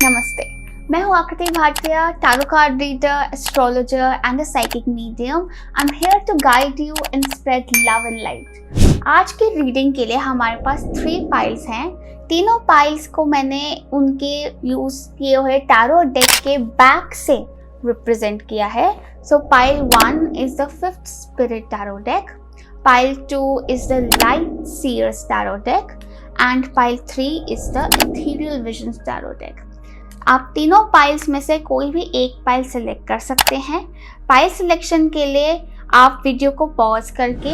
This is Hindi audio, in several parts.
नमस्ते, मैं हूँ Aakriti Bhatia, tarot card reader, astrologer and a psychic medium. I am here to guide you and spread love and light. आज की रीडिंग के लिए हमारे पास 3 पाइल्स हैं। तीनों पाइल्स को मैंने उनके यूज किए हुए टैरो डेक के बैक से रिप्रेजेंट किया है। So pile 1 is the 5th spirit tarot deck, pile 2 is the light seers tarot deck and pile 3 is the ethereal visions tarot deck. आप तीनों पाइल्स में से कोई भी एक पाइल सिलेक्ट कर सकते हैं। पाइल सिलेक्शन के लिए आप वीडियो को पॉज करके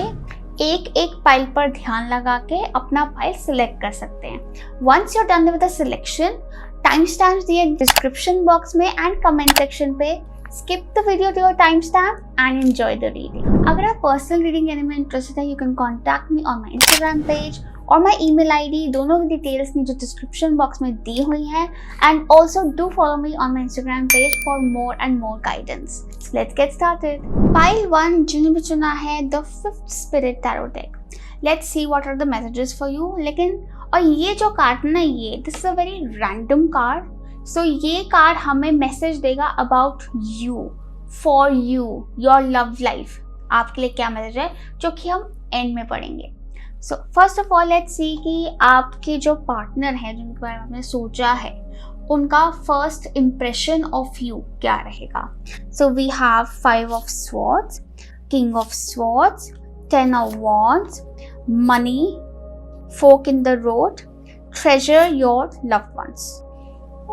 एक एक पाइल पर ध्यान लगा के अपना पाइल सिलेक्ट कर सकते हैं। Once you done with the selection, time stamps दिए डिस्क्रिप्शन बॉक्स में एंड कमेंट सेक्शन पे। Skip the video to your timestamp and enjoy the reading. अगर आप पर्सनल रीडिंग लेने में इंटरेस्टेड है, you can contact me on my Instagram page और my email ID। दोनों की डिटेल्स नीचे डिस्क्रिप्शन बॉक्स में दी हुई हैं। And also do follow me on my Instagram page for more and more guidance. So let's get started. Pile 1 जिन्हें भी चुना है the 5th Spirit Tarot Deck. Let's see what are the messages for you. लेकिन और ये जो कार्ड ना, ये this is a very random card. सो ये कार्ड हमें मैसेज देगा about you, for you, your love life. आपके लिए क्या मैसेज है, जो कि हम एंड में पढ़ेंगे। So first of all let's see कि आपके जो पार्टनर हैं, जिनके बारे में आपने सोचा है, उनका फर्स्ट इम्प्रेशन ऑफ यू क्या रहेगा। So we have 5 of swords, king of swords, 10 of wands, money, fork in the road, treasure your loved ones.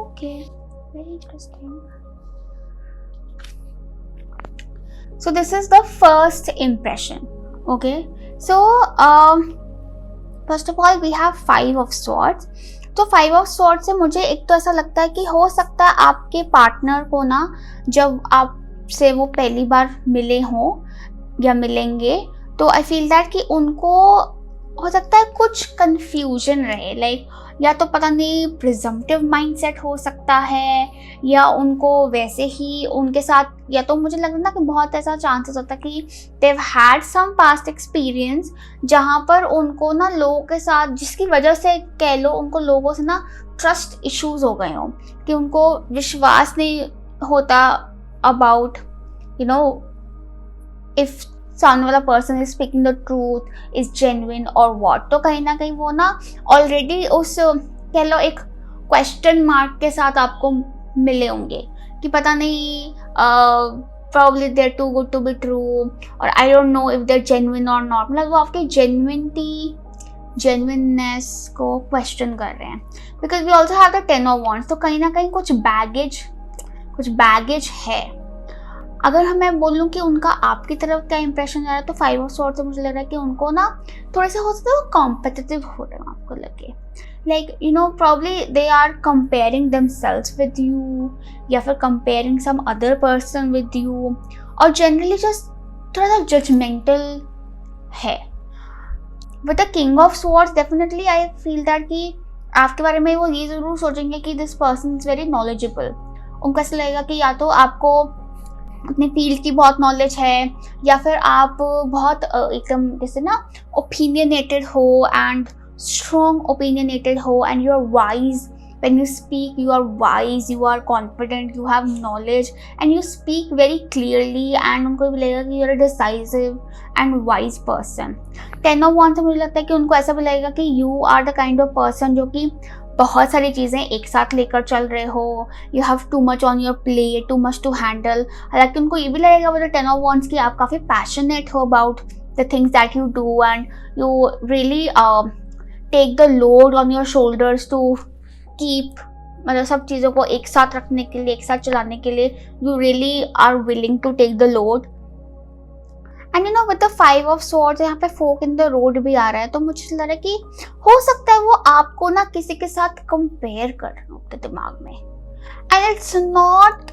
Okay, very interesting. So this is the first impression. Okay, so first of all we have 5 of swords. तो 5 of swords से मुझे एक तो ऐसा लगता है कि हो सकता है आपके पार्टनर को ना, जब आपसे वो पहली बार मिले हों या मिलेंगे, तो आई फील दैट कि उनको हो सकता है कुछ कंफ्यूजन रहे। लाइक या तो पता नहीं प्रिजम्पटिव माइंडसेट हो सकता है, या उनको वैसे ही उनके साथ, या तो मुझे लग रहा है ना कि बहुत ऐसा चांसेस होता है कि देव हैड सम पास्ट एक्सपीरियंस जहाँ पर उनको ना लोगों के साथ, जिसकी वजह से कह लो उनको लोगों से ना ट्रस्ट इश्यूज हो गए हों, कि उनको विश्वास नहीं होता अबाउट यू नो इफ सामने वाला person is speaking the truth, is genuine और व्हाट। तो कहीं ना कहीं वो ना ऑलरेडी उस कह लो एक क्वेश्चन मार्क के साथ आपको मिले होंगे कि पता नहीं probably they're too good to be true, और I don't know if they're genuine or not। मतलब वो आपके genuineness को क्वेश्चन कर रहे हैं। Because we also have the 10 of wands, तो कहीं ना कहीं कुछ बैगेज है। अगर मैं बोलूँ कि उनका आपकी तरफ क्या इंप्रेशन आ रहा है, तो 5 of swords से मुझे लग रहा है कि उनको ना थोड़ा सा हो सकता है वो कॉम्पिटिटिव हो रहे हैं आपको लगे। Like you know probably they are comparing themselves with you, या फिर comparing some other person with you, और जनरली जस्ट थोड़ा सा जजमेंटल है। With the king of swords definitely I feel that कि आपके बारे में वो ये ज़रूर सोचेंगे कि this person is very knowledgeable. उनको ऐसा लगेगा कि या तो आपको अपने फील्ड की बहुत नॉलेज है, या फिर आप बहुत एकदम जैसे ना ओपिनियनेटेड हो एंड स्ट्रॉन्ग ओपिनियनेटेड हो, and you are wise when you speak, you are wise, you are confident, you have knowledge and you speak very clearly, and उनको भी लगेगा कि you are a decisive and wise person. 10 of wands से मुझे लगता है कि उनको ऐसा भी लगेगा कि you are the kind of person जो कि बहुत सारी चीज़ें एक साथ लेकर चल रहे हो, you have too much on your plate, too much to handle. हालांकि उनको ये भी लगेगा विद द 10 of wands कि आप काफ़ी पैशनेट हो about the things that you do, and you really take the load on your shoulders to keep, मतलब सब चीज़ों को एक साथ रखने के लिए, एक साथ चलाने के लिए you really are willing to take the load. And you know with the 5 of swords यहाँ पे फोक इन द रोड भी आ रहा है, तो मुझे लग रहा है कि हो सकता है वो आपको ना किसी के साथ कंपेयर कर रहे हो अपने दिमाग में, and it's not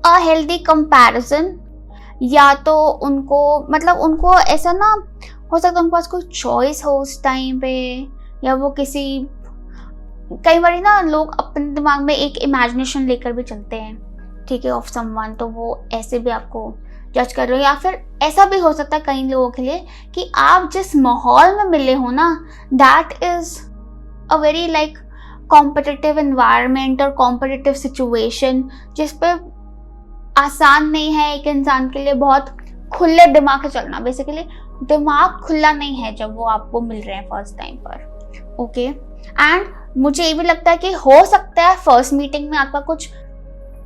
a healthy comparison. या तो उनको मतलब उनको ऐसा ना हो सकता है उनके पास कोई चॉइस हो उस टाइम पे, या वो किसी, कई बार ना लोग अपने दिमाग में एक इमेजिनेशन लेकर भी चलते हैं, ठीक है, ऑफ समवन, तो वो ऐसे भी आपको जज कर रहे हो। या फिर ऐसा भी हो सकता है कई लोगों के लिए कि आप जिस माहौल में मिले हो ना, that is a very like competitive environment और कॉम्पिटिटिव सिचुएशन जिस पे आसान नहीं है एक इंसान के लिए बहुत खुले दिमाग से चलना। बेसिकली दिमाग खुला नहीं है जब वो आपको मिल रहे हैं फर्स्ट टाइम पर, ओके। एंड मुझे ये भी लगता है कि हो सकता है फर्स्ट मीटिंग में आपका कुछ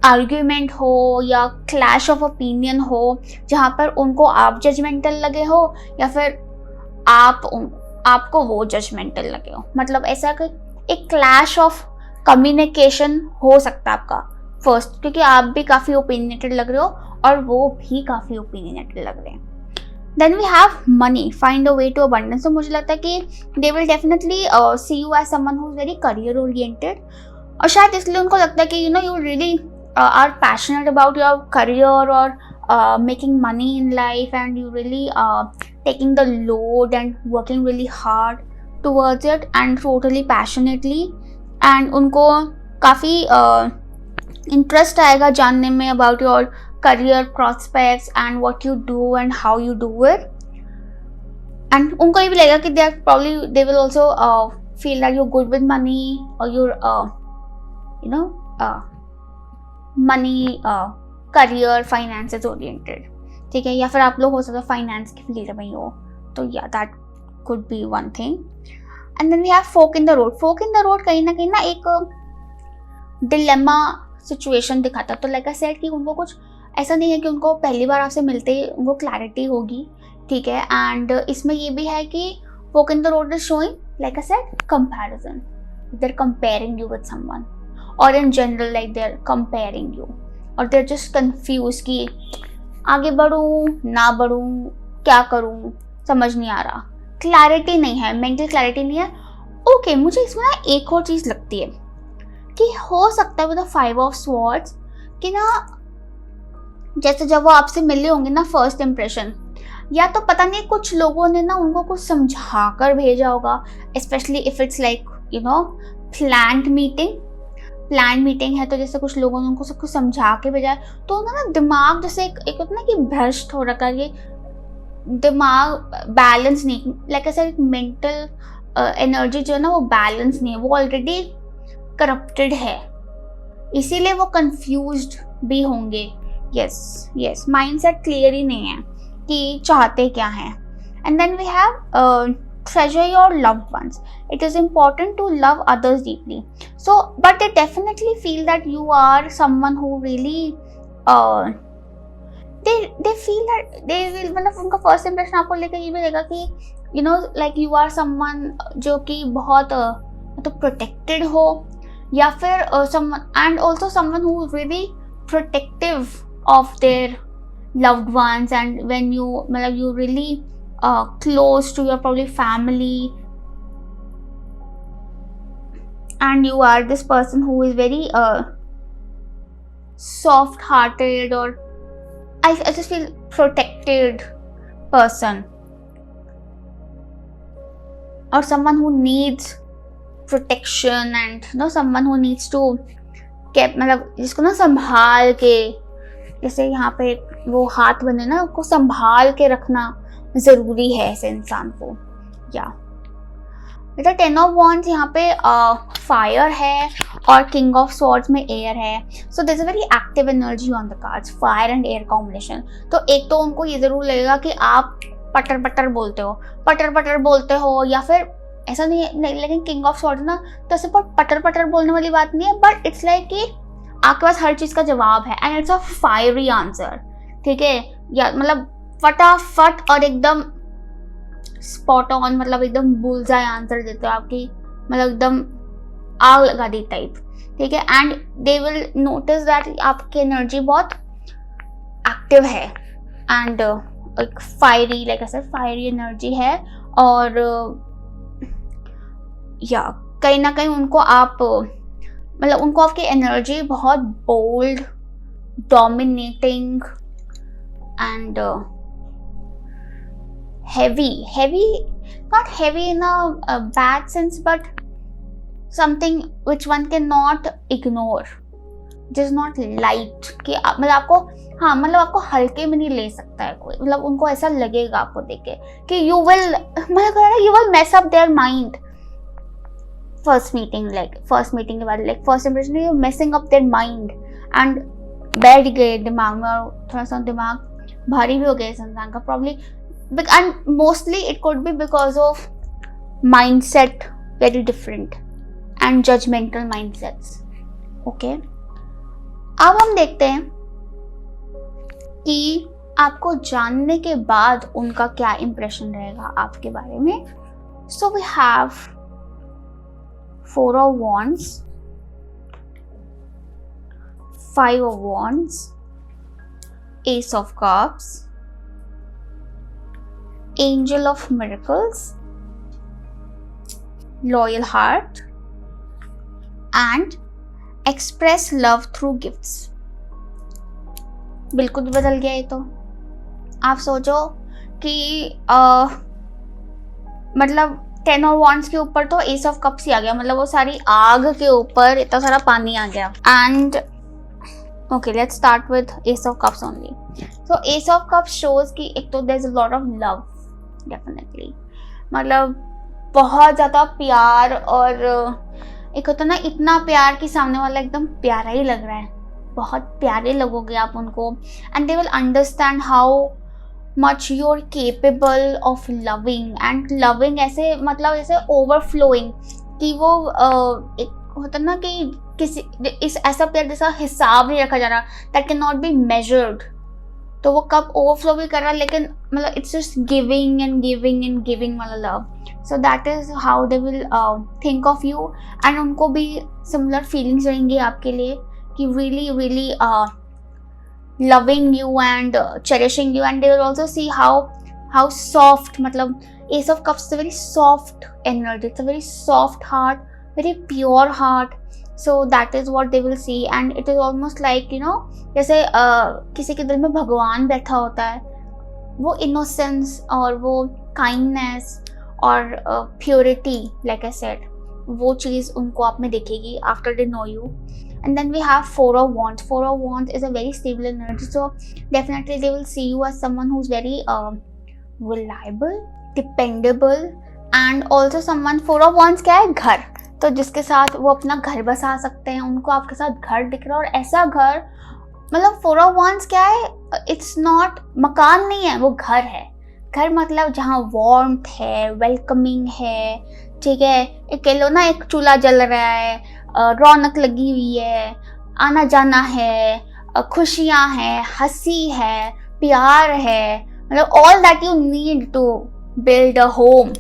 आर्ग्यूमेंट हो या क्लैश ऑफ ओपिनियन हो जहाँ पर उनको आप जजमेंटल लगे हो या फिर आपको वो जजमेंटल लगे हो। मतलब ऐसा कि एक क्लैश ऑफ कम्युनिकेशन हो सकता है आपका फर्स्ट, क्योंकि आप भी काफ़ी ओपिनियनेटेड लग रहे हो और वो भी काफ़ी ओपिनियनेटेड लग रहे हैं। Then we have money, find a way to abundance. तो मुझे लगता है कि they will definitely see you as someone who is very career oriented, और शायद इसलिए उनको लगता है कि you know you really are passionate about your career or making money in life, and you really taking the load and working really hard towards it and totally passionately, and उनको काफ़ी interest आएगा जानने में about your career prospects and what you do and how you do it, and उनको ये भी लगेगा कि they will also feel that you're good with money or you're money career finances oriented, ठीक है। या फिर आप लोग हो सकता है फाइनेंस की फील्ड में ही हो, तो या that could be one thing. And then we have fork in the road. Fork in the road कहीं ना एक डिलेमा सिचुएशन दिखाता है। तो लाइक आई सेड कि उनको कुछ ऐसा नहीं है कि उनको पहली बार आपसे मिलते ही उनको क्लैरिटी होगी, ठीक है। एंड इसमें ये भी है कि folk in the road is showing like I said comparison, they are comparing you with someone, और in general like they are comparing you, और दे आर जस्ट कंफ्यूज कि आगे बढ़ूँ ना बढ़ूँ, क्या करूँ, समझ नहीं आ रहा, क्लैरिटी नहीं है, मेंटल क्लैरिटी नहीं है। ओके, मुझे इसमें ना एक और चीज़ लगती है कि हो सकता है विद द 5 ऑफ स्वॉर्ड्स कि ना जैसे जब वो आपसे मिले होंगे ना फर्स्ट इम्प्रेशन, या तो पता नहीं कुछ लोगों ने ना उनको कुछ समझा कर भेजा होगा, specially if it's like you no planned meeting है, तो जैसे कुछ लोगों ने उनको सब कुछ समझा के भेजा है, तो उनका ना दिमाग जैसे एक होता ना कि भ्रष्ट हो रखा है, दिमाग बैलेंस नहीं, लाइक ऐसा एक मेंटल एनर्जी जो है ना वो बैलेंस नहीं है, वो ऑलरेडी करप्टेड है, इसीलिए वो कंफ्यूज्ड भी होंगे। यस माइंडसेट क्लियर ही नहीं है कि चाहते क्या हैं। And then we have treasure your loved ones. It is important to love others deeply. So, but they definitely feel that you are someone who really they feel that they will, मतलब उनका फर्स्ट इंप्रेशन आपको लेकर ये भी रहेगा कि you know like you are someone जो कि बहुत मतलब प्रोटेक्टेड हो, या फिर someone and also someone who is really protective of their loved ones, and when you मतलब you really close to your probably family, and you are this person who is very soft hearted, or I just feel protected person, or someone who needs protection, and you know someone who needs to keep मतलब जिसको ना संभाल के, जैसे यहाँ पे वो हाथ बने ना, उसको संभाल के रखना ज़रूरी है ऐसे इंसान को। या बेटा 10 ऑफ वॉन्ड्स यहाँ पे फायर है और किंग ऑफ स्वॉर्ड्स में एयर है, so there is a very active energy on the cards, fire and air combination. तो एक तो उनको ये ज़रूर लगेगा कि आप पटर पटर बोलते हो, या फिर ऐसा नहीं लेकिन किंग ऑफ स्वॉर्ड्स ना तो ऐसे पटर पटर बोलने वाली बात नहीं है, बट इट्स लाइक कि आपके पास हर चीज़ का जवाब है, and it's a fiery answer, ठीक है। या मतलब फटाफट और एकदम स्पॉट ऑन, मतलब एकदम बुलजाई आंसर देते हो आपकी, मतलब एकदम आग लगा दी टाइप, ठीक है। And they will notice that आपकी एनर्जी बहुत एक्टिव है, एंड एक फायरी लाइक ऐसा फायरी एनर्जी है, और या कहीं ना कहीं उनको आप मतलब उनको आपकी एनर्जी बहुत bold, dominating and heavy, not heavy in a bad sense, but something which one cannot ignore, just not light, कि मतलब आपको हाँ मतलब आपको हल्के में नहीं ले सकता है कोई, मतलब उनको ऐसा लगेगा आपको देख के कि you will mess up their mind first meeting के बाद like first impression you messing up their mind and बैठ गए दिमाग में, और थोड़ा सा दिमाग भारी भी हो गया इस इंसान का probably, and mostly it could be because of mindset very different and judgmental mindsets. Okay, अब हम देखते हैं कि आपको जानने के बाद उनका क्या इंप्रेशन रहेगा आपके बारे में. So we have 4 of Wands, 5 of Wands, Ace of Cups, Angel of Miracles, Loyal Heart, and Express Love Through Gifts. बिल्कुल बदल गया ये तो. आप सोचो कि मतलब 10 of Wands के ऊपर तो Ace of Cups ही आ गया, मतलब वो सारी आग के ऊपर इतना सारा पानी आ गया. And okay, let's start with Ace of Cups only. So Ace of Cups shows कि एक तो there is a lot of love, definitely, मतलब बहुत ज़्यादा प्यार, और एक होता ना इतना प्यार कि सामने वाला एकदम प्यारा ही लग रहा है, बहुत प्यारे लगोगे आप उनको, and they will understand how much you're capable of loving, and loving ऐसे मतलब ऐसे overflowing कि वो एक होता ना कि किसी इस ऐसा प्यार जैसा हिसाब नहीं रखा जा रहा, that cannot be measured. तो वो कब overflow भी कर रहा है, लेकिन मतलब it's just giving and giving and giving वाला love. So that is how they will think of you, and उनको भी similar feelings रहेंगी आपके लिए कि really loving you and cherishing you, and they will also see how soft, matlab Ace of Cups is a very soft energy, it's a very soft heart, very pure heart. So that is what they will see, and it is almost like you know जैसे किसी के दिल में भगवान बैठा होता है, वो innocence और वो kindness और purity, like I said, वो चीज़ उनको आप में दिखेगी after they know you. And then we have 4 of Wands. 4 of Wands is a very stable energy, so definitely they will see you as someone who's very reliable, dependable, and also someone. 4 of Wands क्या है? घर. तो जिसके साथ वो अपना घर बसा सकते हैं, उनको आपके साथ घर दिख रहा है, और ऐसा घर, मतलब 4 of Wands क्या है? It's not मकान नहीं है, वो घर है. घर मतलब जहाँ warmth है, welcoming है, ठीक है, एक कह लो ना एक चूल्हा जल रहा है, रौनक लगी हुई है, आना जाना है, खुशियाँ हैं, हंसी है, प्यार है, मतलब all that you need to build a home.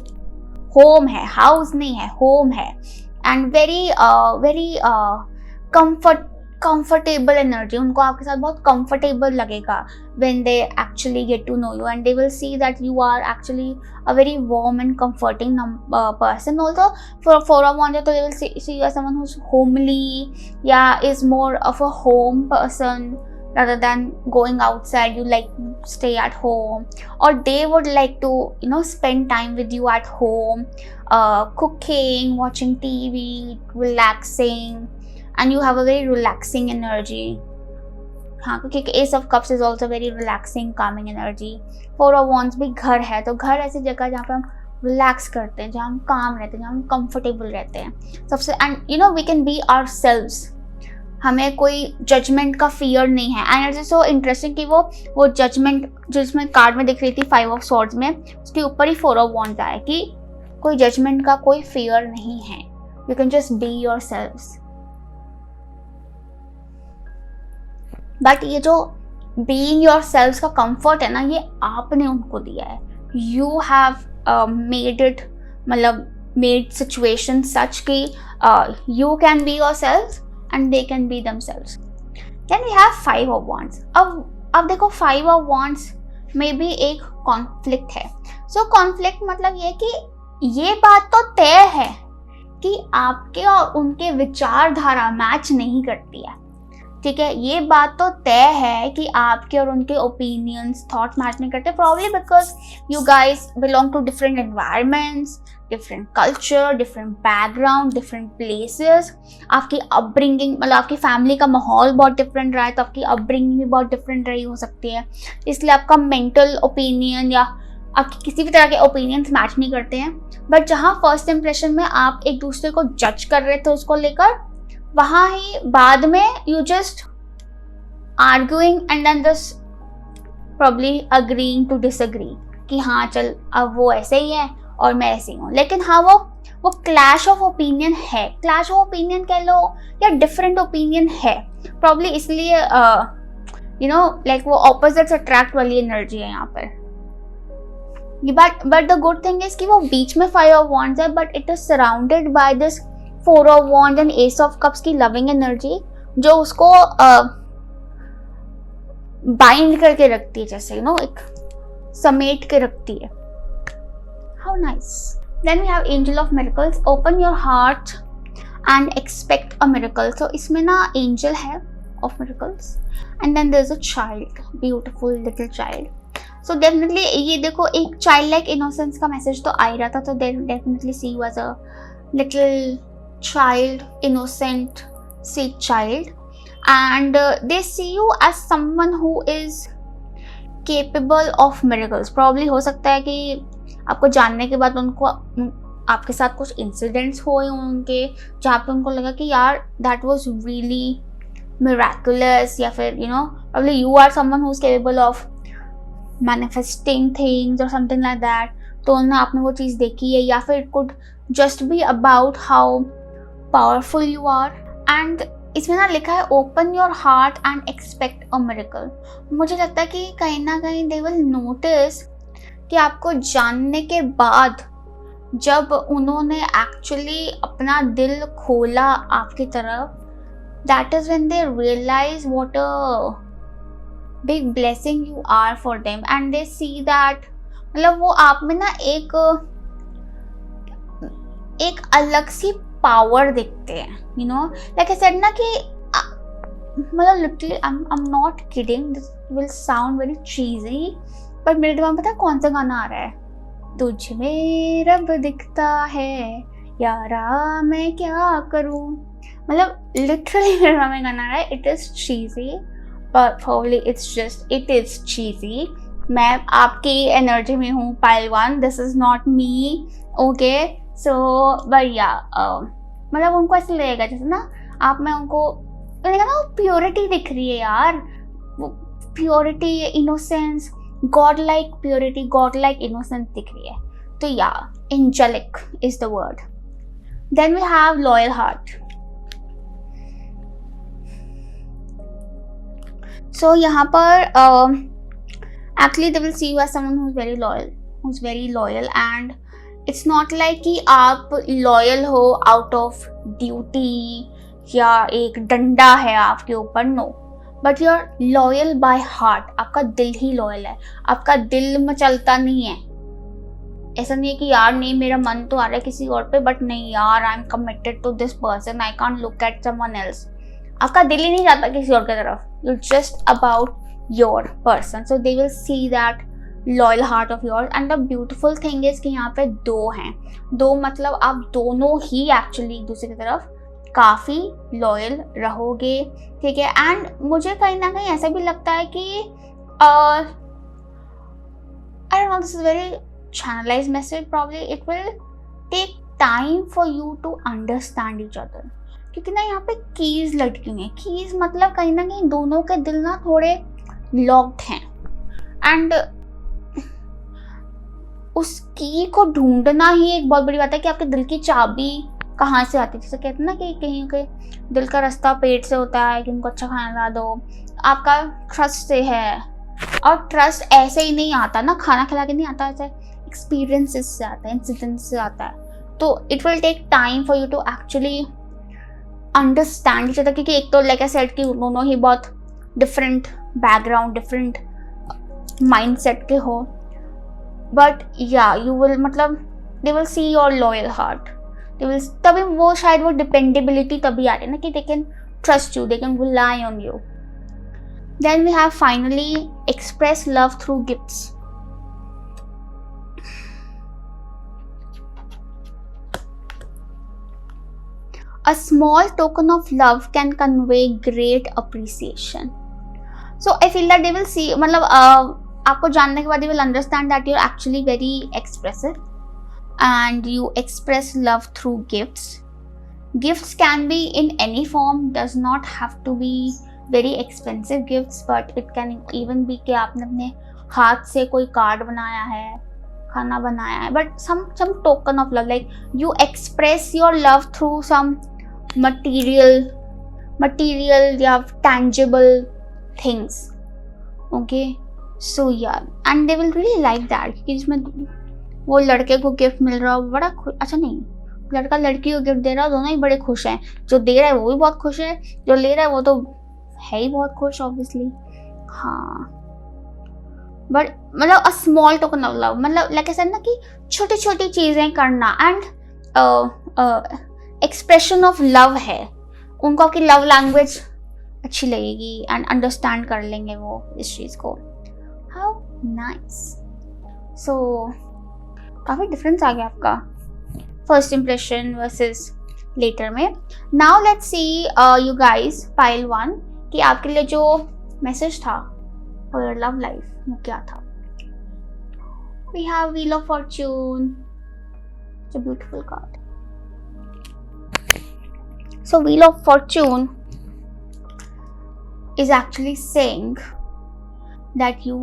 Home है, हाउस नहीं है, होम है. एंड वेरी comfortable energy, उनको आपके साथ बहुत comfortable लगेगा when they actually get to know you, and they will see that you are actually a very warm and comforting person. Also for 4 of Wands, so they will see you as someone who's homely, yeah, is more of a home person rather than going outside. You like stay at home, or they would like to you know spend time with you at home, cooking, watching TV, relaxing, and you have a very relaxing energy. हाँ, क्योंकि Ace of Cups is also very relaxing, calming energy. 4 of Wands भी घर है, तो घर ऐसी जगह जहाँ पे हम रिलैक्स करते हैं, जहाँ हम काम रहते हैं, जहाँ हम कंफर्टेबल रहते हैं सबसे. And you know we can be ourselves, हमें कोई जजमेंट का फियर नहीं है. एंड इट्स सो इंटरेस्टिंग कि वो जजमेंट जिसमें कार्ड में दिख रही थी 5 of Swords में, उसके ऊपर ही 4 of Wands आया कि कोई जजमेंट का कोई फियर नहीं है, you can just be yourselves. But ये जो बीइंग योरसेल्व्स का कंफर्ट है ना, ये आपने उनको दिया है. यू हैव मेड इट, मतलब मेड सिचुएशन सच कि you can be yourselves and they can be themselves. Then we have 5 of Wands. अब देखो 5 of Wands में भी एक कॉन्फ्लिक्ट है. सो कॉन्फ्लिक्ट मतलब ये कि ये बात तो तय है कि आपके और उनके विचारधारा मैच नहीं करती है, ठीक है. ये बात तो तय है कि आपके और उनके ओपिनियंस, थॉट मैच नहीं करते, probably because you guys belong to different environments, different culture, different background, different places. आपकी अपब्रिंगिंग, मतलब आपकी फैमिली का माहौल बहुत डिफरेंट रहा है, तो आपकी अपब्रिंगिंग भी बहुत डिफरेंट रही हो सकती है, इसलिए आपका मेंटल ओपिनियन या आपकी किसी भी तरह के ओपिनियंस मैच नहीं करते हैं, बट जहाँ फर्स्ट इंप्रेशन में आप एक दूसरे को जज कर रहे थे उसको लेकर, वहाँ ही बाद में you just arguing and then just probably agreeing to disagree कि हाँ चल अब वो ऐसे ही है और मैं ऐसे ही हूँ। लेकिन हाँ वो क्लैश ऑफ ओपिनियन है, क्लैश ऑफ ओपिनियन कह लो या डिफरेंट ओपिनियन है, प्रॉब्ली इसलिए यू नो लाइक वो ऑपोजिट्स अट्रैक्ट वाली एनर्जी है यहाँ पर। But the good thing is कि वो बीच में 5 ऑफ वॉन्ड्स है, but it is surrounded by this 4 of wands and S of cups की लविंग एनर्जी, जो उसको बाइंड करके रखती है, जैसे यू नो एक समेट के रखती है। How nice. Then we have angel of miracles, open your heart and expect a miracle. So इसमें ना एंजल है of miracles and then there is a child, beautiful little child. So definitely ये देखो एक चाइल्ड लाइक इनोसेंस का मैसेज तो आ ही रहा था, तो they definitely see you as a little child, innocent sweet child, and they see you as someone who is capable of miracles. Probably हो सकता है कि आपको जानने के बाद उनको आपके साथ कुछ इंसिडेंट्स हुए उनके जहाँ पे उनको लगा कि यार that was really miraculous, या फिर you know probably you are someone who is capable of manifesting things or something like that. तो उन्होंने आपने वो चीज़ देखी है, या फिर it could just be about how powerful you are. And इसमें ना लिखा है open your heart and expect a miracle. मुझे लगता है कि कहीं ना कहीं दे विल नोटिस कि आपको जानने के बाद जब उन्होंने एक्चुअली अपना दिल खोला आपकी तरफ, that is when they realise what a big blessing you are for them and they see that, मतलब वो आप में ना एक अलग सी पावर दिखते हैं, you know like I said ना कि मतलब literally I am not kidding, this will sound very चीजी, पर मेरे दिमाग में पता है कौन सा गाना आ रहा है, तुझ में रब दिखता है यारा मैं क्या करूं। मतलब लिटरली मेरे दिमाग में गाना आ रहा है, it is cheesy but probably it is cheesy. मैं आपकी एनर्जी में हूँ pile 1, this is not me, okay. So बढ़िया मतलब उनको ऐसे लगेगा जैसे ना आप में उनको लगेगा ना प्योरिटी दिख रही है यार, वो purity, innocence, god like purity, god like innocence दिख रही है। तो या angelic is the word. Then we have loyal heart. So यहाँ पर actually they will see you as someone who is very loyal and it's not like कि आप लॉयल हो आउट ऑफ ड्यूटी या एक डंडा है आपके ऊपर, no, but you are loyal by heart. आपका दिल ही लॉयल है, आपका दिल मचलता नहीं है। ऐसा नहीं है कि यार नहीं मेरा मन तो आ रहा है किसी और पे, बट नहीं यार I am committed to this person, I can't look at someone else. आपका दिल ही नहीं जाता किसी और की तरफ, you just about your person. So they will see that loyal heart of yours. And the beautiful thing is कि यहाँ पे 2 हैं, 2 मतलब आप दोनों ही एक्चुअली एक दूसरे की तरफ काफ़ी लॉयल रहोगे, ठीक है। एंड मुझे कहीं ना कहीं ऐसा भी लगता है कि I don't know, this is very channelised message, probably it will take time for you to understand each other, क्योंकि ना यहाँ पे कीज लटकी हुई हैं। कीज मतलब कहीं ना कहीं दोनों के दिल ना थोड़े लॉक्ड हैं एंड उस की को ढूंढना ही एक बहुत बड़ी बात है कि आपके दिल की चाबी कहाँ से आती है। जैसे कहते हैं ना कि कहीं के दिल का रास्ता पेट से होता है कि उनको अच्छा खाना ला दो, आपका ट्रस्ट से है। और ट्रस्ट ऐसे ही नहीं आता ना, खाना खिला के नहीं आता, ऐसे एक्सपीरियंसेस से आता है, इंसिडेंट्स से आता है। तो it will take time for you to actually understand each other, क्योंकि एक तो लाइक आई सेड कि दोनों ही बहुत डिफरेंट बैकग्राउंड, डिफरेंट माइंडसेट के हो, बट या यू विल मतलब they will see your loyal heart, they will, तभी वो शायद वो डिपेंडेबिलिटी तभी आ रही है ना कि they can trust you, they can rely on you. Then we have finally express love through gifts. A small token of love can convey great appreciation. So I feel that they will see, मतलब आपको जानने के बाद you will understand that you're actually very expressive and you express love through gifts. Gifts can be in any form, does not have to be very expensive gifts, but it can even be कि आपने अपने हाथ से कोई कार्ड बनाया है, खाना बनाया है, but some token of love, like you express your love through some material या tangible things. Okay, so yeah, and they will really like that कि जिसमें वो लड़के को गिफ्ट मिल रहा हो बड़ा अच्छा नहीं, लड़का लड़की को गिफ्ट दे रहा हो, दोनों ही बड़े खुश हैं. जो दे रहा है वो भी बहुत खुश है, जो ले रहा है वो तो है ही बहुत खुश ऑब्वियसली. हाँ, बट मतलब a small token of love, मतलब लाइक आई सेड ना कि छोटी छोटी चीज़ें करना एंड एक्सप्रेशन ऑफ लव है. उनको आपकी लव लैंग्वेज अच्छी लगेगी एंड अंडरस्टैंड कर लेंगे वो इस चीज़ को. How nice. सो काफ़ी डिफरेंस आ गया आपका फर्स्ट इम्प्रेशन वर्सेस लेटर में. Now let's C you guys pile 1 कि आपके लिए जो मैसेज था फॉर योर लव लाइफ वो क्या था. We have wheel of fortune, it's a beautiful card. So wheel of fortune is actually saying that you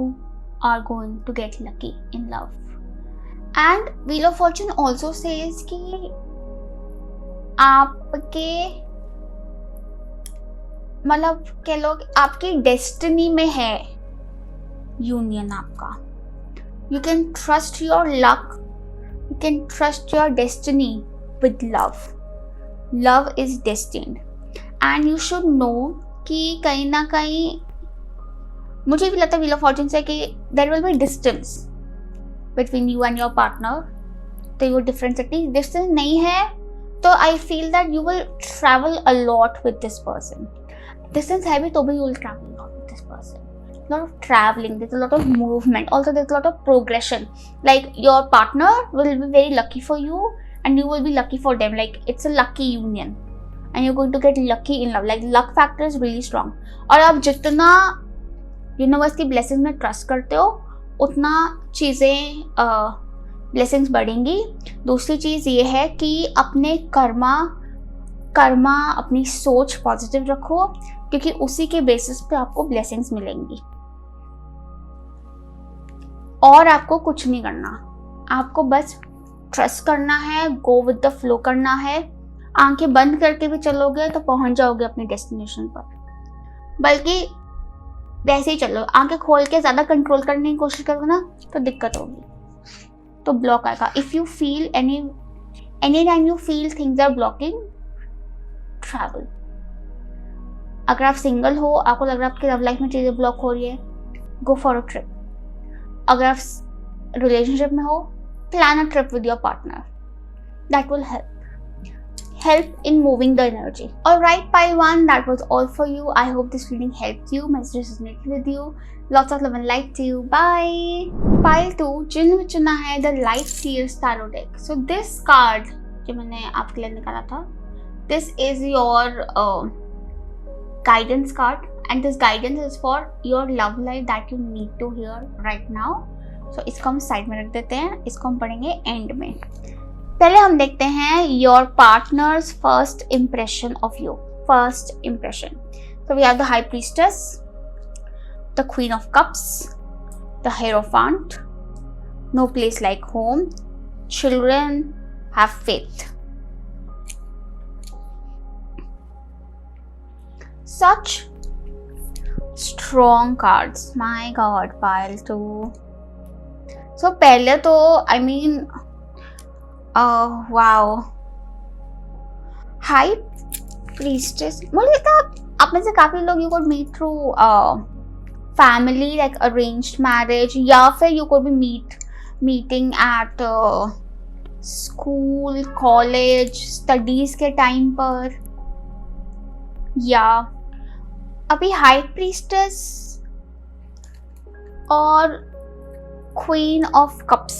are going to get lucky in love. And Wheel of Fortune also says कि आपके मतलब कह लो आपकी डेस्टिनी में है यूनियन आपका. You can trust your luck, you can trust your destiny with love. Love is destined and you should know कि कहीं ना कहीं मुझे भी लगता है व्हील ऑफ फॉर्च्यून से कि there will be distance between you and your partner. तो वो डिस्टेंस नहीं है तो I feel that you will travel a lot with this person. Distance है भी तो भी you will travel a lot with this person. Lot of travelling, there is a lot of movement, also there is a lot of progression. Like your partner will be very lucky for you and you will be lucky for them. Like it's a lucky union and you're going to get lucky in love. Like luck factor is really strong. और आप जितना यूनिवर्स की ब्लेसिंग में ट्रस्ट करते हो उतना चीज़ें ब्लेसिंग्स बढ़ेंगी. दूसरी चीज़ ये है कि अपने कर्मा अपनी सोच पॉजिटिव रखो क्योंकि उसी के बेसिस पे आपको ब्लेसिंग्स मिलेंगी. और आपको कुछ नहीं करना, आपको बस ट्रस्ट करना है, गो विद द फ्लो करना है. आंखें बंद करके भी चलोगे तो पहुंच जाओगे अपनी डेस्टिनेशन पर. बल्कि वैसे ही चलो, आंखें खोल के ज़्यादा कंट्रोल करने की कोशिश करोगे ना तो दिक्कत होगी, तो ब्लॉक आएगा. If you feel any time you feel things are blocking, travel. अगर आप सिंगल हो, आपको लग रहा है आपकी लव लाइफ में चीज़ें ब्लॉक हो रही है, गो फॉर अ ट्रिप. अगर आप रिलेशनशिप में हो, plan a trip with your partner. That will help in moving the energy. Alright, pile 1, that was all for you. I hope this reading helped you, messages resonated with you. Lots of love and light to you. Bye. Pile 2, जिन्होंने चुना है the Light Seers Tarot deck. So this card जो मैंने आपके लिए निकाला था, this is your guidance card and this guidance is for your love life that you need to hear right now. So इसको हम साइड में रख देते हैं, इसको हम पढ़ेंगे एंड में. पहले हम देखते हैं your partners first impression of you. First impression. So we have the High Priestess, the Queen of Cups, the Hierophant, No Place Like Home, Children, Have Faith. Such strong cards. My God, pile 2. So पहले तो I mean wow, High Priestess. मुझे लगता है आप में से काफ़ी लोग you could meet through family, like arranged marriage, या फिर you could be meeting at school, college, studies के टाइम पर. या अभी High Priestess और क्वीन ऑफ कप्स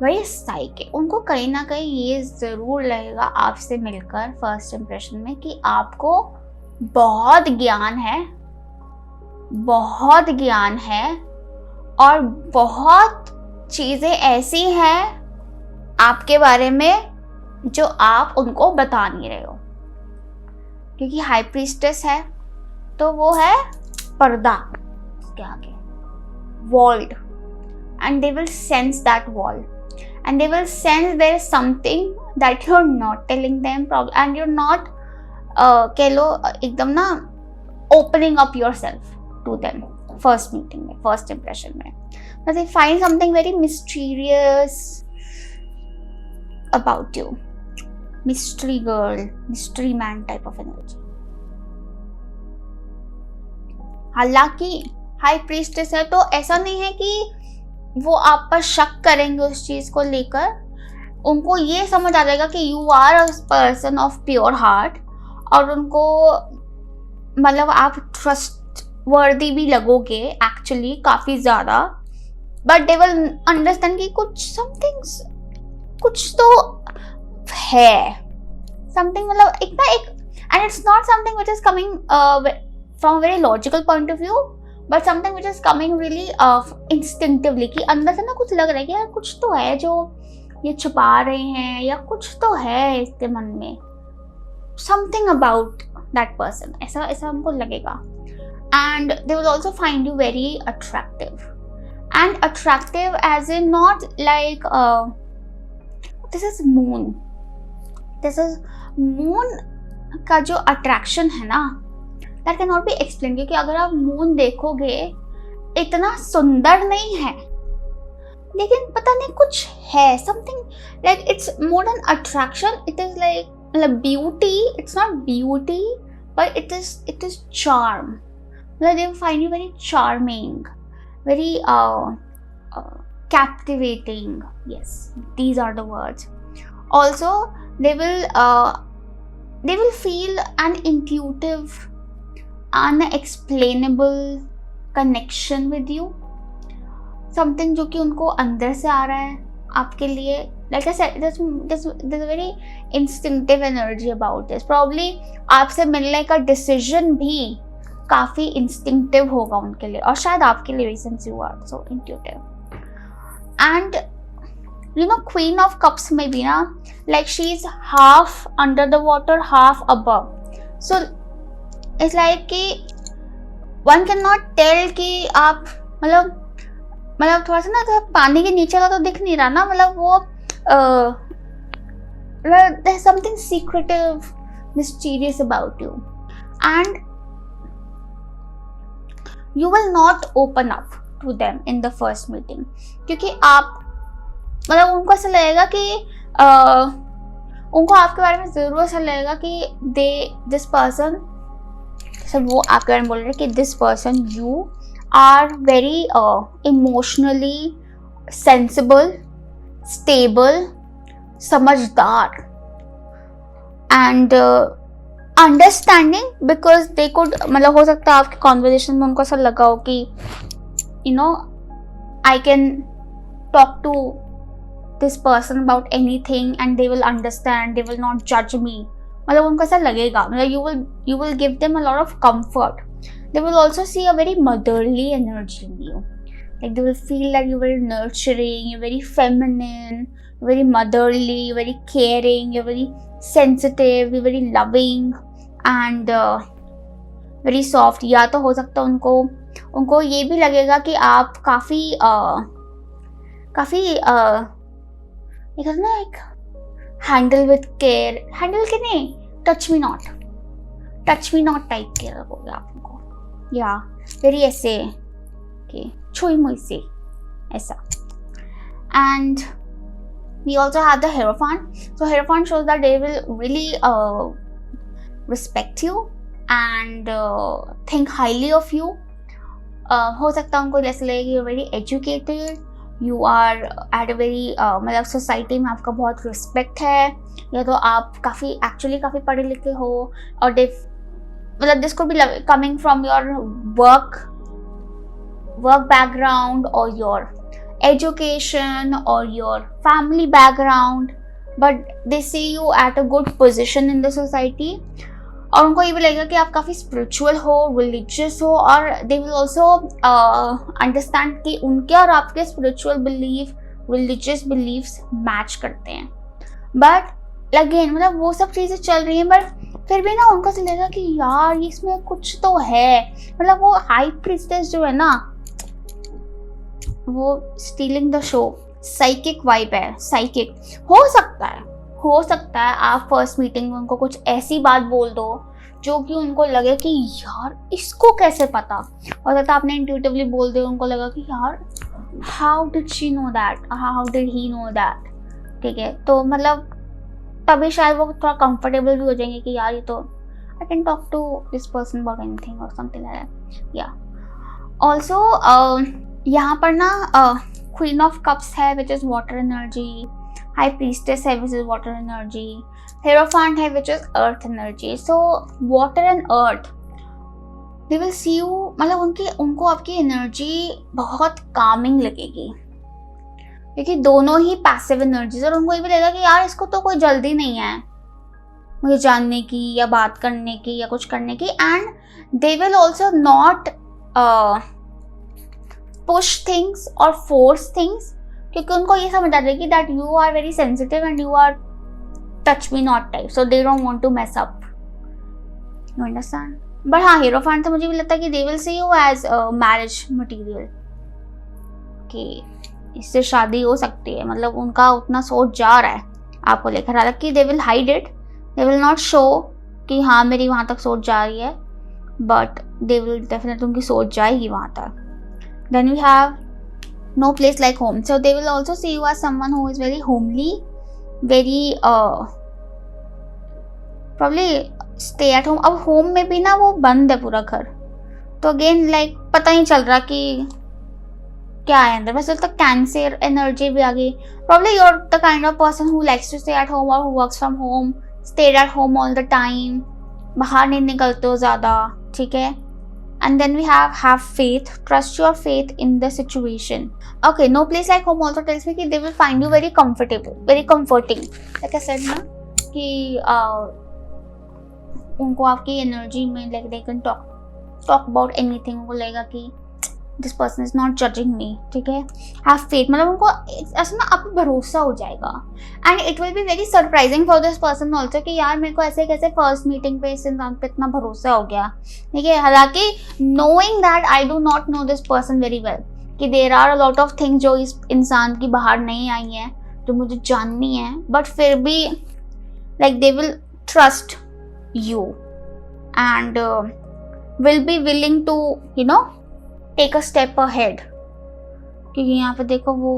वही साइक. उनको कहीं ना कहीं ये ज़रूर लगेगा आपसे मिलकर फर्स्ट इम्प्रेशन में कि आपको बहुत ज्ञान है और बहुत चीज़ें ऐसी हैं आपके बारे में जो आप उनको बता नहीं रहे हो, क्योंकि हाई प्रीस्टेस है तो वो है पर्दा उसके आगे, walled, and they will sense that wall, and they will sense there is something that you're not telling them, and you're not कह लो एकदम ना opening up yourself to them first meeting में, first impression में, but they find something very mysterious about you, mystery girl, mystery man type of energy. हालांकि हाई प्रीस्टेस है तो ऐसा नहीं है कि वो आप पर शक करेंगे उस चीज को लेकर, उनको ये समझ आ जाएगा कि you are a person of pure heart, और उनको मतलब आप ट्रस्ट वर्दी भी लगोगे एक्चुअली काफी ज्यादा, बट दे विल अंडरस्टैंड कि कुछ तो है, समथिंग मतलब एक, and it's not something which is coming from a very logical point of view, but something which is coming really instinctively, कि अंदर से ना कुछ लग रहा है कि यार कुछ तो है जो ये छुपा रहे हैं, या कुछ तो है इसके मन में, समथिंग अबाउट दैट पर्सन, ऐसा हमको लगेगा. And they will also find you very attractive, and attractive as in not like this is moon का जो अट्रैक्शन है ना, that cannot be explained, क्योंकि अगर आप मून देखोगे इतना सुंदर नहीं है, लेकिन पता नहीं कुछ है, something like it's more than attraction, it is like beauty, it's not beauty but it is charm, like they find you very charming, very captivating, yes, these are the words. Also they will feel an intuitive, unexplainable connection with you, something जो कि उनको अंदर से आ रहा है आपके लिए. Like I said, there's a very instinctive energy about this. Probably आपसे मिलने का decision भी काफी instinctive होगा उनके लिए, और शायद आपके लिए भी, since you are so intuitive. And you know, Queen of Cups में भी ना, like she's half under the water, half above, so it's like कि one cannot tell कि आप मतलब थोड़ा सा ना, तो पानी के नीचे का तो दिख नहीं रहा ना, मतलब वो there's something secretive, mysterious about you, and you will not open up to them in the first meeting, क्योंकि आप मतलब उनको ऐसा लगेगा कि उनको आपके बारे में जरूर ऐसा लगेगा कि दिस पर्सन, सब वो आपके बारे में बोल रहे हैं कि this person you are very emotionally sensible, stable, समझदार, and understanding, because they could, मतलब हो सकता है आपके कॉन्वर्जेशन में उनको ऐसा लगा हो कि you know I can talk to this person about anything and they will understand, they will not judge me, मतलब उनको ऐसा लगेगा, मतलब you will give them a lot of comfort. They will also see a very motherly energy in you, like they will feel that you're very nurturing, you're very feminine, you're very motherly, you're very caring, you're very sensitive, you're very loving and very soft. या तो हो सकता है उनको ये भी लगेगा कि आप काफ़ी एक हैंडल विथ केयर, हैंडल के नहीं, टच मी नॉट टाइप के लगोगे आप उनको, या वेरी ऐसे कि छुई मुई से ऐसा. And we also have the Hierophant. So Hierophant shows that they will really respect you and think highly of you. हो सकता है उनको जैसे लगे कि you're very educated, you are at a very मतलब सोसाइटी में आपका बहुत रिस्पेक्ट है, या तो आप काफ़ी पढ़े लिखे हो, और मतलब this could be coming from your work background or your education or your family background, but they see you at a good position in the society. और उनको ये भी लगेगा कि आप काफ़ी स्पिरिचुअल हो, रिलीजियस हो, और दे विल ऑल्सो अंडरस्टैंड कि उनके और आपके spiritual belief, religious believes match करते हैं. बट अगेन मतलब वो सब चीज़ें चल रही हैं, बट फिर भी ना उनको लगेगा कि यार इसमें कुछ तो है. मतलब वो हाई प्रीस्टेस जो है ना, वो stealing the show, psychic vibe है. साइकिक हो सकता है आप फर्स्ट मीटिंग में उनको कुछ ऐसी बात बोल दो जो कि उनको लगे कि यार इसको कैसे पता, और तथा आपने इंट्यूटिवली बोल दो, उनको लगा कि यार how did she know that, how did he know that. ठीक है, तो मतलब तभी शायद वो थोड़ा कंफर्टेबल भी हो जाएंगे कि यार ये तो I can talk to this person about anything और समथिंग लाइक दैट. या ऑल्सो यहाँ पर ना क्वीन ऑफ कप्स है which is water energy, high priestess है which is water energy, hierophant है which is earth energy. So water and earth they will see you, मतलब उनको आपकी एनर्जी बहुत कामिंग लगेगी, क्योंकि दोनों ही पैसिव एनर्जीज, और उनको ये भी लगेगा कि यार इसको तो कोई जल्दी नहीं है मुझे जानने की या बात करने की या कुछ करने की. And they will also not push things और फोर्स थिंग्स, क्योंकि उनको ये समझ आ जाएगी that you are very sensitive and you are touch me not type, so they don't want to mess up. You understand. But हाँ, हीरोफेंट से मुझे भी लगता है कि they will see you as marriage material, कि इससे शादी हो सकती है. मतलब उनका उतना सोच जा रहा है आपको लेकर, हालांकि they will hide it, they will not show कि हाँ मेरी वहाँ तक सोच जा रही है, बट दे विल डेफिनेटली उनकी सोच जाएगी वहाँ तक. Then we have no place like home. So they will also see you as someone who is very homely, very probably stay at home. अब home में भी ना वो बंद है पूरा घर, तो अगेन लाइक पता नहीं चल रहा कि क्या है अंदर. वैसे तो कैंसर एनर्जी भी आ गई. Probably you're the kind of person who likes to stay at home or who works from home, stay at home all the time, बाहर नहीं निकलते हो ज़्यादा. ठीक है. And then we have faith, trust your faith in the situation. Okay, no place like home also tells me कि they will find you very comfortable, very comforting. Like I said ना कि उनको आपकी एनर्जी में like they can talk about anything. उनको लगेगा कि this person is not judging me. ठीक है. Have faith, मतलब उनको ऐसा ना आप भरोसा हो जाएगा. And it will be very surprising for this person also कि यार मेरे को ऐसे कैसे फर्स्ट मीटिंग पे इस इंसान पे इतना भरोसा हो गया. ठीक है. हालांकि knowing that I do not know this person very well, कि there are a lot of things जो इस इंसान की बाहर नहीं आई हैं जो मुझे जाननी है, but फिर भी like they will trust you and will be willing to take a step ahead. क्योंकि यहाँ पे देखो वो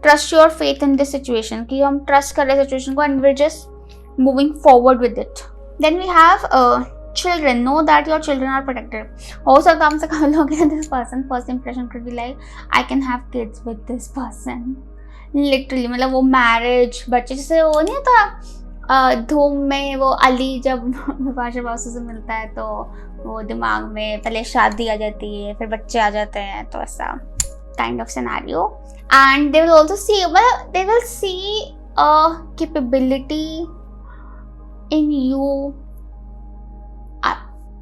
trust your faith in this situation, कि हम trust कर रहे हैं situation को and we're just moving forward with it. Then we have children. Know that your children are protected. हो सकता है हमसे कहा लोग this person first impression could be like I can have kids with this person. Literally मतलब वो marriage बच्चे जैसे वो नहीं था धूम में वो अली जब बिपाशा बासु से मिलता है तो वो दिमाग में पहले शादी आ जाती है फिर बच्चे आ जाते हैं, तो ऐसा kind of scenario. And they will also see, मतलब they will see a capability in you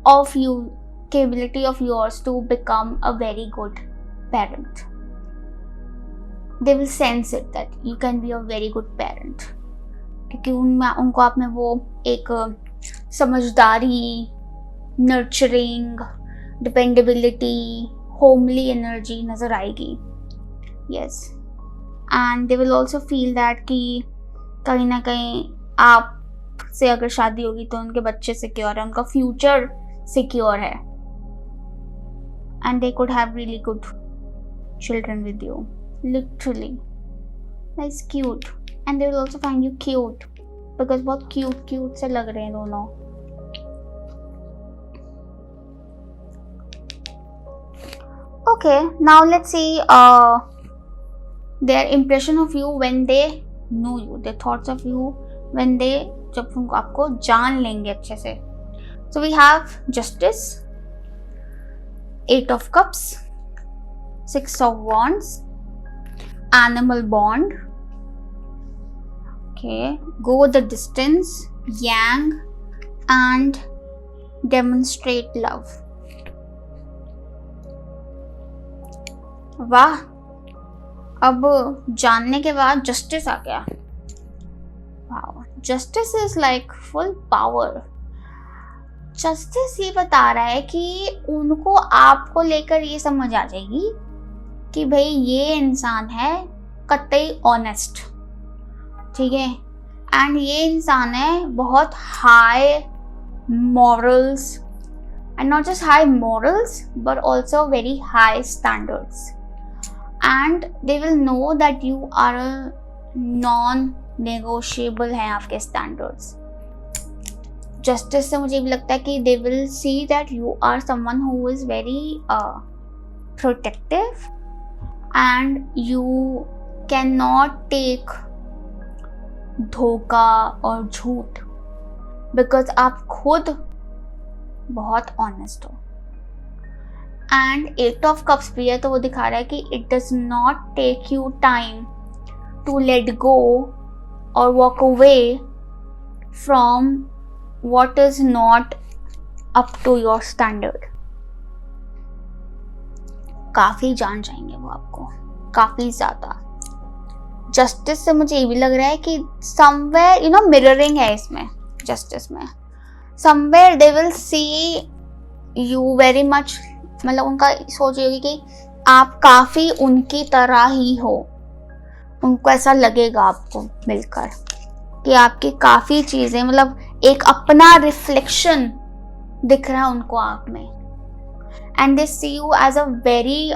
of you, capability of yours to become a very good parent. They will sense it that you can be a very good parent. क्योंकि उनको आप में वो एक समझदारी, नर्चरिंग, डिपेंडेबिलिटी, होमली एनर्जी नज़र आएगी. Yes. And they will also feel that कि कहीं ना कहीं आप से अगर शादी होगी तो उनके बच्चे सिक्योर है, उनका फ्यूचर सिक्योर है. And they could have really good children with you, literally. That's cute. And they will also find you cute because बहुत क्यूट से लग रहे हैं दोनों. Okay, now let's see their impression of you when they know you, their thoughts of you when they जब उनको आपको जान लेंगे अच्छे से. So we have Justice, 8 of Cups, 6 of Wands, Animal Bond, okay, Go the Distance, Yang, and demonstrate love. वाह, अब जानने के बाद जस्टिस आ गया. वाह, justice is like full power. Justice ये बता रहा है कि उनको आपको लेकर ये समझ आ जाएगी कि भाई ये इंसान है कतई ऑनेस्ट, ठीक है, एंड ये इंसान है बहुत high morals, and not just high morals but also very high standards, and they will know that you are a non-negotiable है आपके standards. Justice से मुझे भी लगता है कि they will see that you are someone who is very protective and you cannot take धोखा और झूठ, बिकॉज आप खुद बहुत ऑनेस्ट हो. एंड 8 ऑफ कप्स भी है तो वो दिखा रहा है कि it does not take you time to let go और walk away from what is not up to your standard. काफी जान जाएंगे वो आपको, काफी ज्यादा. जस्टिस से मुझे ये भी लग रहा है कि समवेयर मिररिंग है इसमें, जस्टिस में somewhere they will see you very much, मतलब उनका सोच होगी कि आप काफी उनकी तरह ही हो. उनको ऐसा लगेगा आपको मिलकर कि आपकी काफी चीजें, मतलब एक अपना रिफ्लेक्शन दिख रहा है उनको आप में. And they see you as a very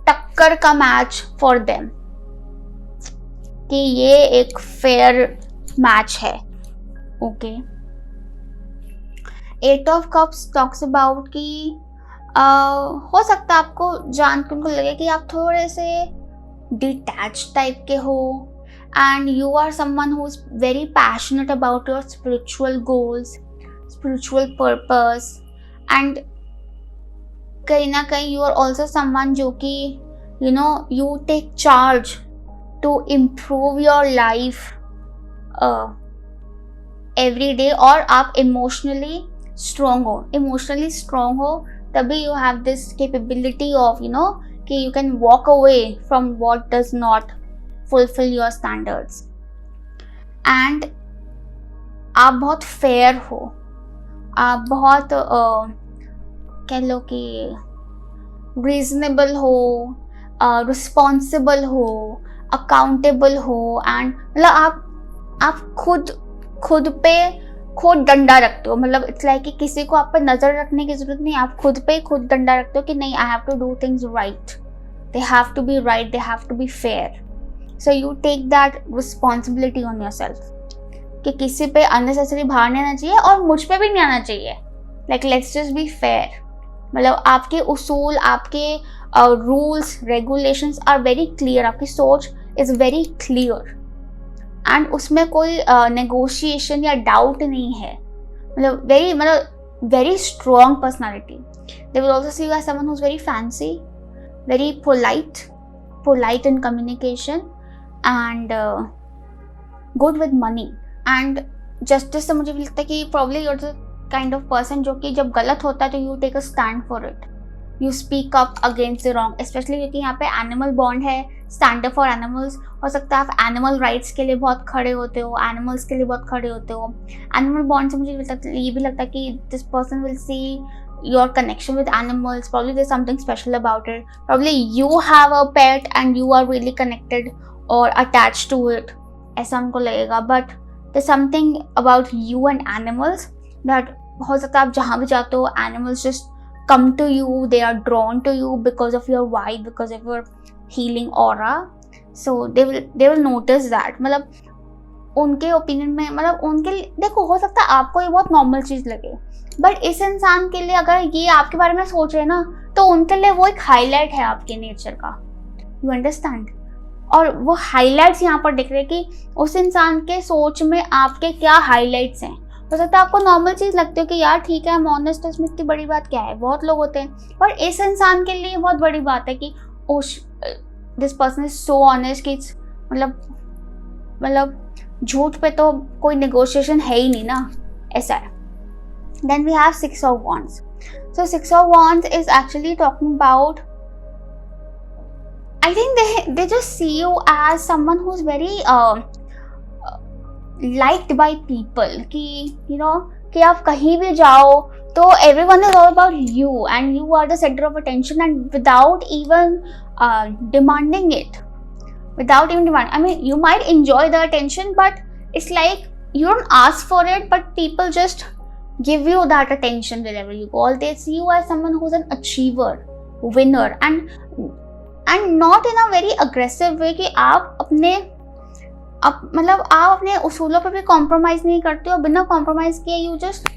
टक्कर का मैच फॉर देम, कि ये एक फेयर मैच है. Okay. 8 of cups talks about कि हो सकता है आपको जान के उनको लगे कि आप थोड़े से डिटैच टाइप के हो, and you are someone who is very passionate about your spiritual goals, spiritual purpose, and कहीं ना कहीं यू आर ऑल्सो समवन जो कि you take charge to improve your life every day. और आप इमोशनली स्ट्रॉन्ग हो तभी you have this capability of कि you can walk away from what does not fulfil your standards. And आप बहुत फेयर हो, आप बहुत कह लो कि रीजनेबल हो, रिस्पॉन्सिबल हो, अकाउंटेबल हो, एंड मतलब आप खुद पे खुद डंडा रखते हो. मतलब इट्स लाइक कि किसी को आप पर नजर रखने की जरूरत नहीं, आप खुद पे खुद डंडा रखते हो कि नहीं, I have to do things right, they have to be right, they have to be fair. So you take that responsibility on yourself कि किसी पे अननेसेसरी भार नहीं आना चाहिए और मुझ पे भी नहीं आना चाहिए. Like let's just be fair. मतलब आपके उसूल, आपके rules regulations are very clear, आपकी सोच इज वेरी क्लियर, एंड उसमें कोई नेगोशिएशन या डाउट नहीं है. मतलब very strong personality. They will also see you as someone who is very fancy, very polite in communication, and good with money. And justice से मुझे भी लगता है कि probably you're the kind of person जो कि जब गलत होता है तो you take a stand for it, you speak up against the wrong. Specially क्योंकि यहाँ पे एनिमल बॉन्ड है, स्टैंड अप फॉर एनिमल्स. हो सकता है आप एनिमल राइट्स के लिए बहुत खड़े होते हो, एनिमल्स के लिए बहुत खड़े होते हो. एनिमल बॉन्ड से मुझे ये भी लगता है कि this person will see your connection with animals. Probably there something special about it. Probably you have a pet and you are really connected और अटैच्ड टू इट, ऐसा उनको लगेगा. But there something about you and animals that हो सकता है आप जहाँ भी जाते हो animals just come to you, they are drawn to you because of your vibe, because of your healing aura. So they will notice that. मतलब उनके ओपिनियन में, मतलब उनके लिए देखो, हो सकता है आपको ये बहुत नॉर्मल चीज़ लगे, बट इस इंसान के लिए अगर ये आपके बारे में सोच रहे हैं ना, तो उनके लिए वो एक हाईलाइट है आपके नेचर का. You understand? और वो हाईलाइट्स यहाँ पर दिख रहे हैं कि उस इंसान के सोच में आपके क्या हाईलाइट्स हैं. हो सकता है आपको नॉर्मल चीज़ लगती हो कि यार ठीक है, हम ऑनेस्ट, इसमें इतनी बड़ी बात क्या है, बहुत लोग होते हैं. पर इस इंसान के लिए बहुत बड़ी बात है कि this person is so honest कि मतलब झूठ पे तो कोई नेगोशिएशन है ही नहीं ना, ऐसा है. Then we have Six of Wands. So Six of Wands is actually talking about, I think they just see you as someone who's very liked by people. कि you know कि आप कहीं भी जाओ तो everyone is all about you and you are the center of attention, and without even demanding it. I mean, you might enjoy the attention, but it's like you don't ask for it, but people just give you that attention wherever you go. They see you as someone who's an achiever, winner, and not in a very aggressive way कि आप अपने उसूलों पे भी कॉम्प्रोमाइज नहीं करते हो. बिना कॉम्प्रोमाइज किए you just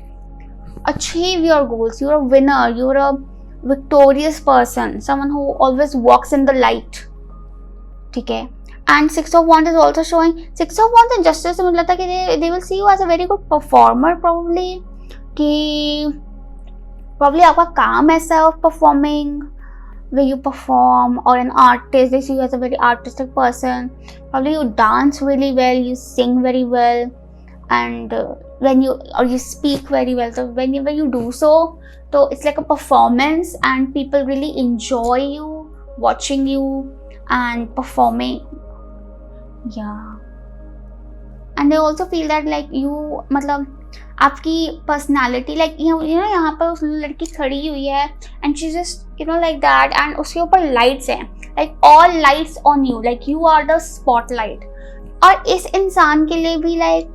achieve your goals. You're a winner, you're a victorious person, someone who always walks in the light. ठीक है. And Six of Wands is also showing, Six of Wands and Justice से मुझे लगता है कि they will see you as a very good performer probably, कि probably आपका काम ऐसा है of performing, where you perform, or an artist, they see you as a very artistic person. Probably you dance really well, you sing very well, and you speak very well. So whenever you do so it's like a performance, and people really enjoy you watching you and performing. Yeah. And they also feel that like you, मतलब आपकी personality, like you know यहाँ पर उस लड़की खड़ी हुई है and she just like that, and उसके ऊपर lights हैं, like all lights on you, like you are the spotlight. और इस इंसान के लिए भी like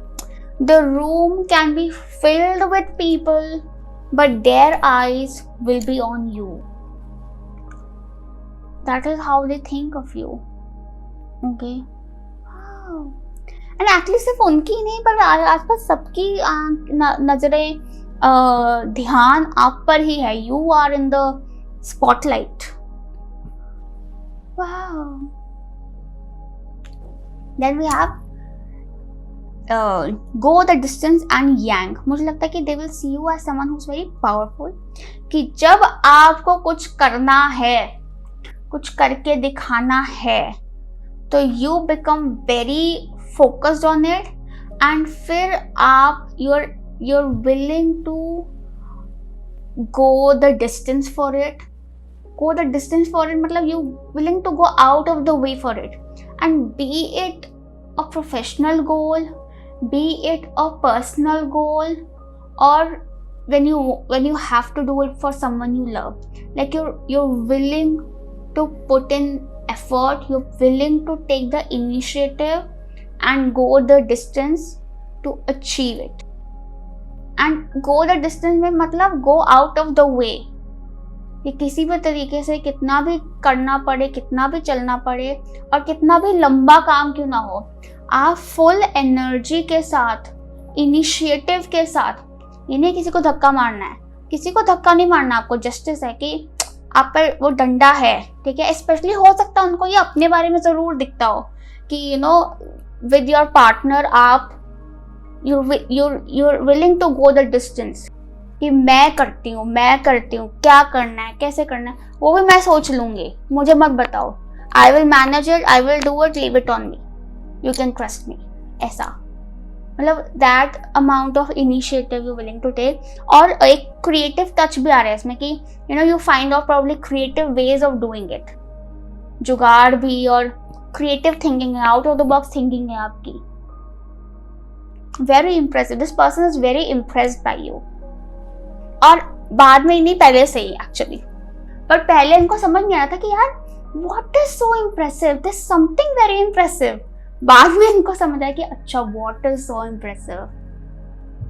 the room can be filled with people, but their eyes will be on you. That is how they think of you. Okay. Wow. And actually सिर्फ उनकी ही नहीं, पर आसपास सबकी नजरें ध्यान आप पर ही है. You are in the spotlight. Wow. Then we have go the distance and yang. मुझे लगता है कि they will see you as someone who's very powerful. कि जब आपको कुछ करना है, कुछ करके दिखाना है, तो you become very focused on it, and फिर आप you're willing to go the distance for it. Go the distance for it मतलब you willing to go out of the way for it, and be it a professional goal, be it a personal goal, or when you have to do it for someone you love, like you're willing to put in effort, you're willing to take the initiative and go the distance to achieve it. And go the distance में मतलब go out of the way, कि किसी भी तरीके से कितना भी करना पड़े, कितना भी चलना पड़े, और कितना भी लंबा काम क्यों ना हो, आप फुल एनर्जी के साथ, इनिशिएटिव के साथ, ये नहीं किसी को धक्का मारना है, किसी को धक्का नहीं मारना. आपको जस्टिस है कि आप पर वो डंडा है, ठीक है. स्पेशली हो सकता है उनको ये अपने बारे में जरूर दिखता हो कि विद योर पार्टनर आप you're willing to go the distance, कि मैं करती हूँ, क्या करना है, कैसे करना है, वो भी मैं सोच लूंगी, मुझे मत बताओ. I will manage it, I will do it, leave it on me, you can trust me. ऐसा मतलब that amount of initiative you willing to take. और एक creative touch भी आ रहा है इसमें कि you find out probably creative ways of doing it. जुगाड़ भी और creative thinking है, out of the box thinking है आपकी. Very impressive. This person is very impressed by you. और बाद में नहीं, पहले से ही actually. पर पहले इनको समझ नहीं आ रहा था कि यार what is so impressive? There's something very impressive. बाद में इनको समझ आया कि अच्छा what is so impressive.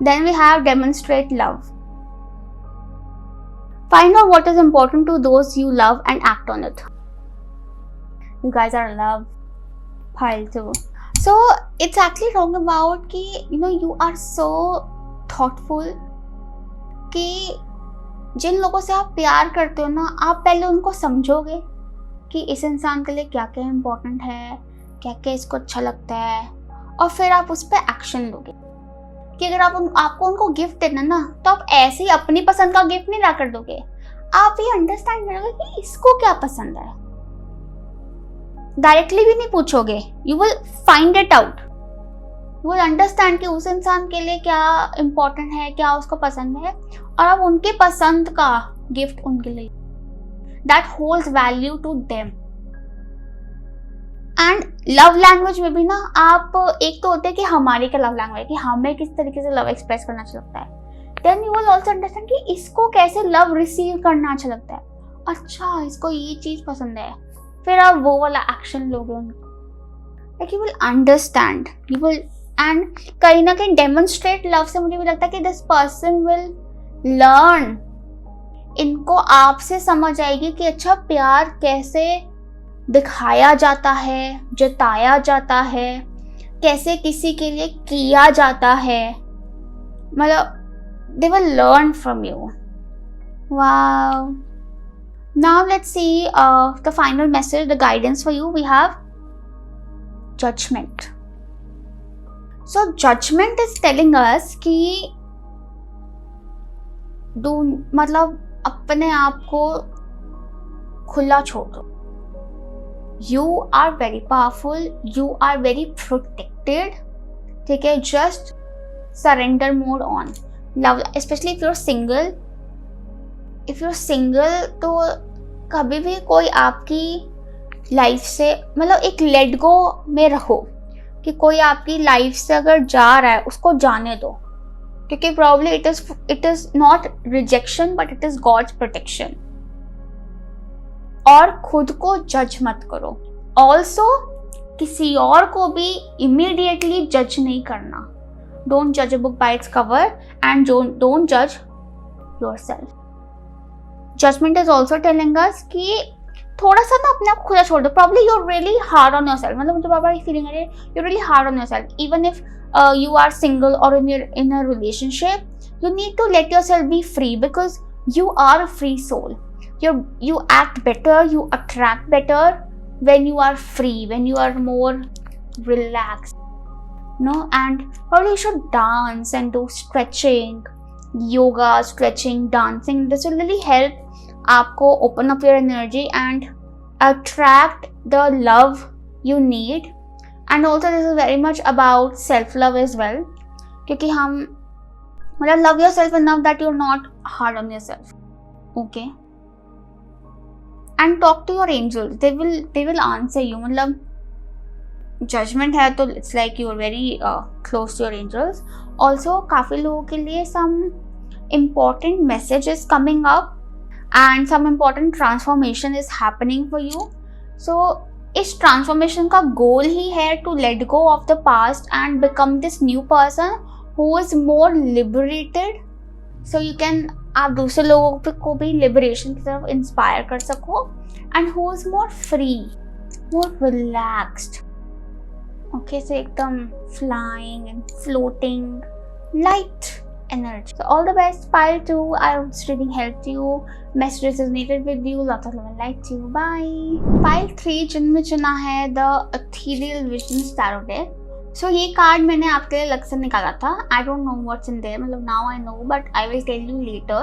Then we have demonstrate love. Find out what is important to those you love and act on it. You guys are in love. Pile too. So it's actually talking about कि you are so thoughtful, कि जिन लोगों से आप प्यार करते हो ना, आप पहले उनको समझोगे कि इस इंसान के लिए क्या क्या इम्पोर्टेंट है, क्या क्या इसको अच्छा लगता है, और फिर आप उस पर एक्शन लोगे. कि अगर आपको उनको गिफ्ट देना ना, तो आप ऐसे ही अपनी पसंद का गिफ्ट नहीं ला कर दोगे, आप ये अंडरस्टैंड करोगे कि इसको क्या पसंद है. डायरेक्टली भी नहीं पूछोगे, you will find it out. You will understand कि उस इंसान के लिए क्या इम्पोर्टेंट है, क्या उसको पसंद है, और आप उनके पसंद का गिफ्ट उनके लिए, that holds value to them. And love language में भी ना, आप एक तो होते हैं कि हमारी क्या लव लैंग्वेज, कि हमें किस तरीके से लव एक्सप्रेस करना अच्छा लगता है, then you will also understand कि इसको कैसे लव रिसीव करना अच्छा लगता है, अच्छा इसको ये चीज पसंद है, फिर आप वो वाला एक्शन लोगे उनको, like you will understand, you will, and कहीं ना कहीं डेमोन्स्ट्रेट लव से मुझे भी लगता है कि दिस पर्सन विल लर्न, इनको आपसे समझ आएगी कि अच्छा प्यार कैसे दिखाया जाता है, जताया जाता है, कैसे किसी के लिए किया जाता है, मतलब they will learn from you. Wow. Now let's see the final message, the guidance for you. We have judgment. So judgment is telling us कि मतलब अपने आप को खुला छोड़ दो। You are very powerful. You are very protected. ठीक है, just surrender mode on. Love, specially if you're single, तो कभी भी कोई आपकी लाइफ से, मतलब एक लेट गो में रहो, कि कोई आपकी लाइफ से अगर जा रहा है उसको जाने दो, क्योंकि probably it is not rejection but it is God's protection. और खुद को जज मत करो, ऑल्सो किसी और को भी इमीडिएटली जज नहीं करना। Don't judge a book by its cover and don't judge yourself. Judgment is also telling us कि थोड़ा सा ना अपने आप खुला छोड़ दो। Probably you're really hard on yourself. मतलब मुझे बार-बार ये feeling आ रही है, you're really hard on yourself. Even if you are single or in a relationship, you need to let yourself be free because you are a free soul. You act better, you attract better when you are free, when you are more relaxed. No, and probably you should dance and do stretching, yoga, stretching, dancing. This will really help आपको open up your energy and attract the love you need. And also this is very much about self love as well, क्योंकि हम मतलब love yourself enough that you're not hard on yourself. Okay, and talk to your angels. They will answer you. मतलब जजमेंट है तो it's like you are very close to your angels. Also काफ़ी लोगों के लिए some important message is coming up and some important transformation is happening for you. So इस ट्रांसफॉर्मेशन का गोल ही है to let go of the past and become this new person who is more liberated, so you can, आप दूसरे लोगों को भी लिबरेशन की तरफ इंस्पायर कर सको, and who is more free, more relaxed. Okay, so एकदम flying and floating, light energy. So all the best, pile 2. I hope this reading helped you. Message resonated with you. Lots of love and light to you. Bye. Pile 3 जिनमें चुना है the Ethereal Visions Tarot deck. So ये कार्ड मैंने आपके लिए अलग से निकाला था. I don't know what's in there. मतलब now I know, but I will tell you later.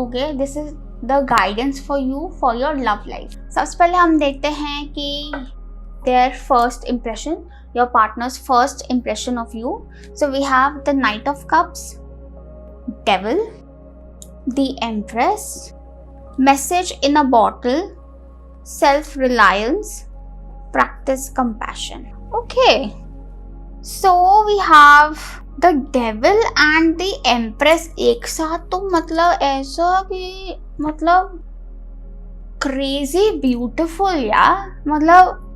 Okay, this is the guidance for you for your love life. सबसे पहले हम देखते हैं कि their first impression, your partner's first impression of you. So we have the Knight of Cups, Devil, the Empress, Message in a Bottle, Self-Reliance, Practice Compassion. Okay, so we have the Devil and the Empress एक साथ, तो मतलब ऐसा कि मतलब crazy beautiful यार, मतलब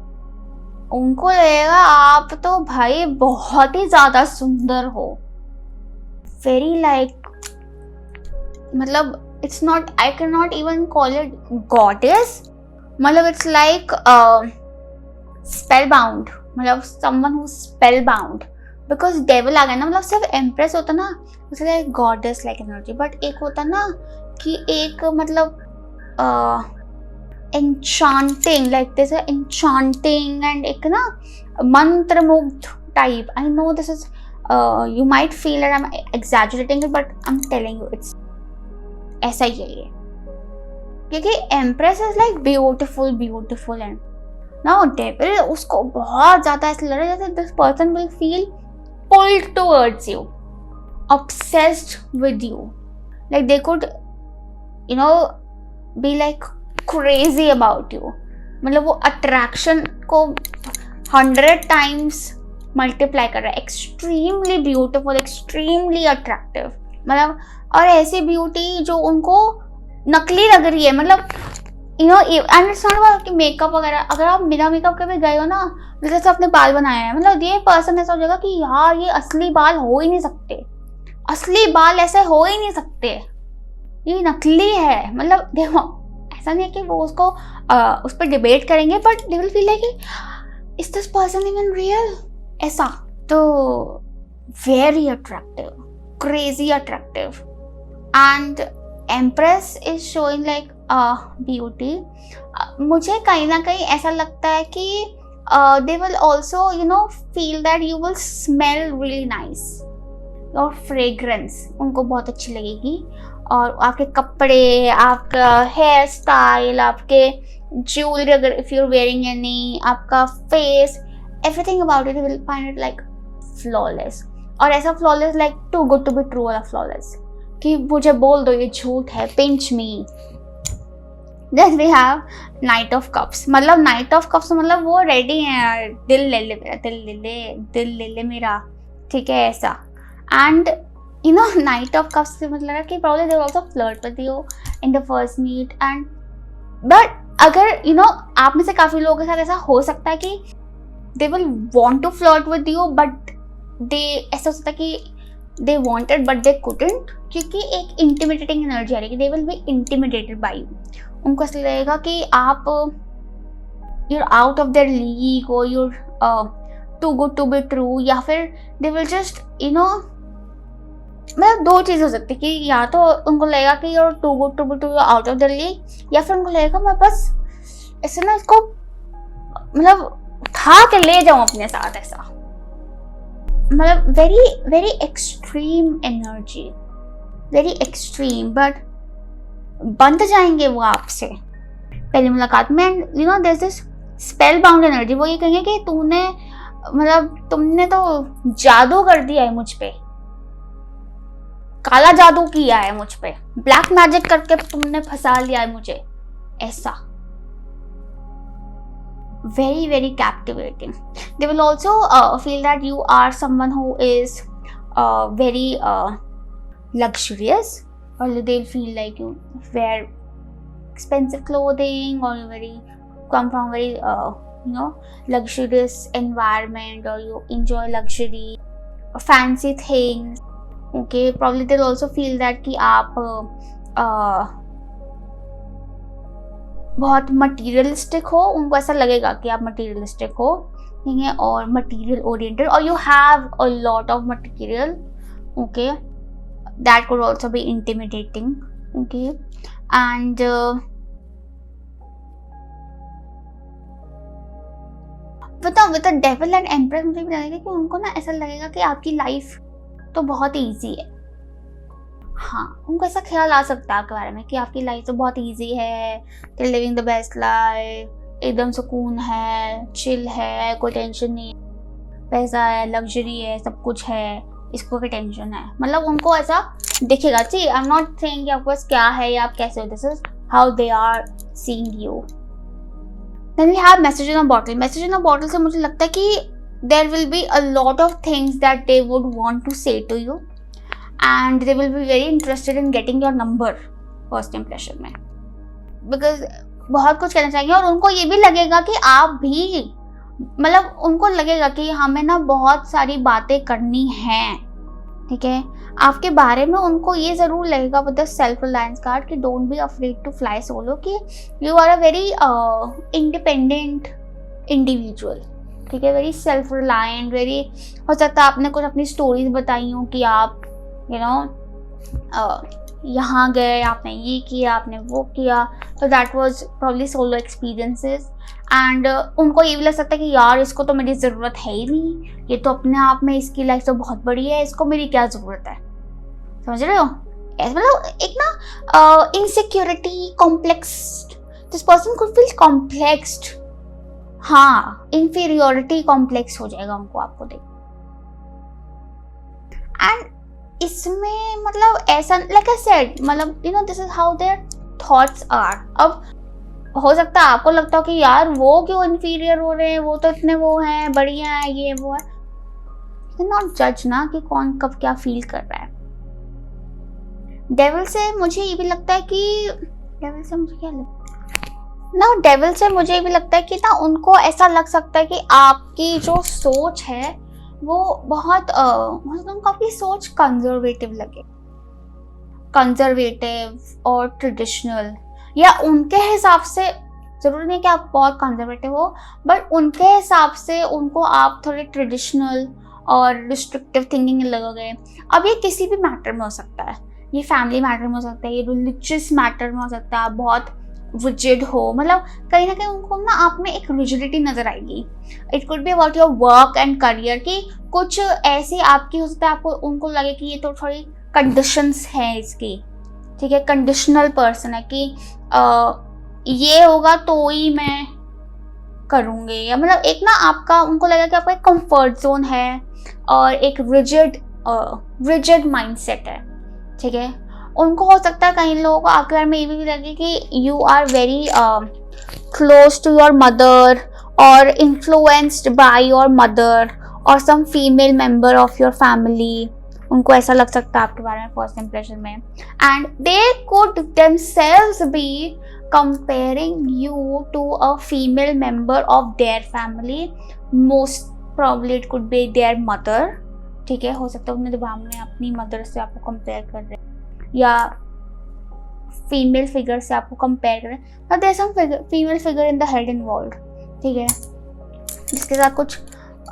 उनको लगेगा आप तो भाई बहुत ही ज्यादा सुंदर हो, वेरी लाइक, मतलब it's not, I can not even call it goddess, मतलब इट्स लाइक स्पेल बाउंड, मतलब someone who spellbound, because devil आ गया ना, मतलब सिर्फ एम्प्रेस होता ना उससे like goddess like energy, but एक होता ना कि एक मतलब enchanting, like there's a enchanting and एक ना मंत्र मुग्ध type. I know this is you might feel that I'm exaggerating it, but I'm telling you it's ऐसा ही है ये, क्योंकि Empress is like beautiful and now Devil उसको बहुत ज़्यादा ऐसा लग रहा है जैसे this person will feel pulled towards you, obsessed with you. Like they could, you know, be like crazy about you. मतलब वो अट्रैक्शन को 100 times मल्टीप्लाई कर रहा है. Extremely beautiful, extremely attractive. मतलब और ऐसी ब्यूटी जो उनको नकली लग रही है. मतलब you no, and it's not about कि मेकअप वगैरह. अगर आप बिना मेकअप के भी गए हो ना, जैसे अपने बाल बनाए हैं, मतलब ये पर्सन ऐसा हो जाएगा कि यार ये असली बाल हो ही नहीं सकते, असली बाल ऐसे हो ही नहीं सकते, ये नकली है. मतलब देखो, ऐसा नहीं है कि वो उसको उस पर डिबेट करेंगे, but they will feel like is this person even real, ऐसा. तो very attractive, crazy attractive. And empress is showing like beauty. मुझे कहीं ना कहीं ऐसा लगता है कि they will also you know feel that you will smell really nice. और फ्रेग्रेंस उनको बहुत अच्छी लगेगी. और आपके कपड़े, आपका हेयर स्टाइल, आपके ज्वेलरी, अगर if you are wearing any, आपका face, everything about it will find it like flawless. और ऐसा flawless like too good to be true वाला फ्लॉलेस कि मुझे बोल दो ये झूठ है, pinch me. Then we have knight of cups. मतलब नाइट ऑफ कप्स मतलब वो रेडी है, दिल ले ले मेरा, दिल ले ले, दिल ले ले मेरा, ठीक है, ऐसा. And you no night of cups से मतलब है कि probably they will also flirt with you in the first meet. and but अगर यू नो आप में से काफ़ी लोगों के साथ ऐसा हो सकता है कि they will want to flirt with you but they ऐसा हो सकता है कि they wanted but they couldn't, क्योंकि एक intimidating एनर्जी आ रही है. they will be intimidated by you. उनको ऐसा लगेगा कि आप you're out of their league or you're too good to be true, या फिर they will just you know, मतलब दो चीज़ हो सकती है कि या तो उनको लगेगा कि you're too good to be true, you're out of their league, या फिर उनको लगेगा मैं बस ऐसे ना इसको मतलब उठा के ले जाऊं अपने साथ, ऐसा. मतलब very very extreme energy, very extreme. But बंध जाएंगे वो आपसे पहली मुलाकात में. And you know there is this spellbound energy. वो ये कहेंगे कि तूने मतलब तुमने तो जादू कर दिया है मुझ पे, काला जादू किया है मुझ पे, ब्लैक मैजिक करके तुमने फंसा लिया है मुझे, ऐसा. very very captivating. They will also feel that you are someone who is very luxurious, or they will feel like you wear expensive clothing, or you very come from very you know luxurious environment, or you enjoy luxury or fancy things. Okay, probably they'll also feel that कि आप बहुत मटीरियलिस्टिक हो. उनको ऐसा लगेगा कि आप मटीरियलिस्टिक हो, ठीक है, और मटीरियल ओरिएंटेड, और you have a lot of material. Okay, that could also be intimidating. Okay, and with the devil and empress मुझे भी लगेगा कि उनको ना ऐसा लगेगा कि आपकी लाइफ तो बहुत ईजी है. हाँ, उनको ऐसा ख्याल आ सकता है आपके बारे में कि आपकी लाइफ तो बहुत इजी है, दे लिविंग द बेस्ट लाइफ, एकदम सुकून है, चिल है, कोई टेंशन नहीं, पैसा है, लग्जरी है, सब कुछ है, इसको भी टेंशन है. मतलब उनको ऐसा दिखेगा. See I am not saying कि आपके पास क्या है या आप कैसे हो, this is how they are seeing you. Then we have message in a bottle. Message in a bottle से मुझे लगता है कि there will be a lot of things that they would want to say to you, and they will be very interested in getting your number first impression में, because बहुत कुछ कहना चाहेंगे. और उनको ये भी लगेगा कि आप भी, मतलब उनको लगेगा कि हमें ना बहुत सारी बातें करनी हैं, ठीक है, आपके बारे में. उनको ये ज़रूर लगेगा with the self reliance card कि don't be afraid to fly solo, कि you are a very independent individual, ठीक है, वेरी सेल्फ रिलायंट, वेरी, हो सकता है आपने कुछ अपनी स्टोरीज बताई हो कि आप यू नो यहाँ गए, आपने ये किया, आपने वो किया, तो that was probably solo experiences. And उनको ये भी लग सकता है कि यार इसको तो मेरी ज़रूरत है ही नहीं, ये तो अपने आप में इसकी लाइफ तो बहुत बड़ी है, इसको मेरी क्या ज़रूरत है. समझ रहे हो? मतलब एक ना insecurity, complex, this person could feel complexed. हाँ, इंफीरियोरिटी कॉम्प्लेक्स हो जाएगा उनको आपको देख. एंड इसमें मतलब ऐसा लाइक आई सेड, मतलब you know this is how their thoughts are. अब हो सकता है आपको लगता हो कि यार वो क्यों इन्फीरियर हो रहे हैं, वो तो इतने वो हैं, बढ़िया है, ये वो है. नॉट जज ना कि कौन कब क्या फील कर रहा है. डेविल से मुझे ये भी लगता है कि डेविल से मुझे क्या लगता डेविल से मुझे भी लगता है कि ना उनको ऐसा लग सकता है कि आपकी जो सोच है वो बहुत उनको आपकी सोच कंजर्वेटिव लगे, कंजर्वेटिव और ट्रेडिशनल, या उनके हिसाब से. जरूरी नहीं कि आप बहुत कंजर्वेटिव हो, बट उनके हिसाब से उनको आप थोड़े ट्रेडिशनल और रिस्ट्रिक्टिव थिंकिंग लगोगे. अब ये किसी भी मैटर में हो सकता है, ये फैमिली मैटर में हो सकता है, ये रिलीजियस मैटर में हो सकता है. आप बहुत रिजिड हो, मतलब कहीं ना कहीं उनको ना आप में एक रिजिडिटी नजर आएगी. It could be about your work and career, कि कुछ ऐसी आपकी हो सकता है आपको उनको लगे कि ये तो थोड़ी कंडीशंस है इसकी, ठीक है, कंडीशनल पर्सन है कि ये होगा तो ही मैं करूँगी, या मतलब एक ना आपका उनको लगा कि आपका एक कंफर्ट जोन है और एक रिजिड माइंडसेट है, ठीक है. उनको हो सकता है कई लोगों को आपके बारे में ये भी लगे कि you are very close to your mother और इन्फ्लुएंस्ड बाय योर मदर और some female member of your family. उनको ऐसा लग सकता है आपके बारे में फर्स्ट इंप्रेशन में. And they could themselves be comparing you to a female member of their family. Most probably it could be their mother, ठीक है. हो सकता है उन्हें दिमाग में अपनी मदर से आपको कंपेयर कर रहे हैं या फीमेल फिगर से आपको कंपेयर कर रहे हैं. There is some female figure in the head involve, ठीक है, जिसके साथ कुछ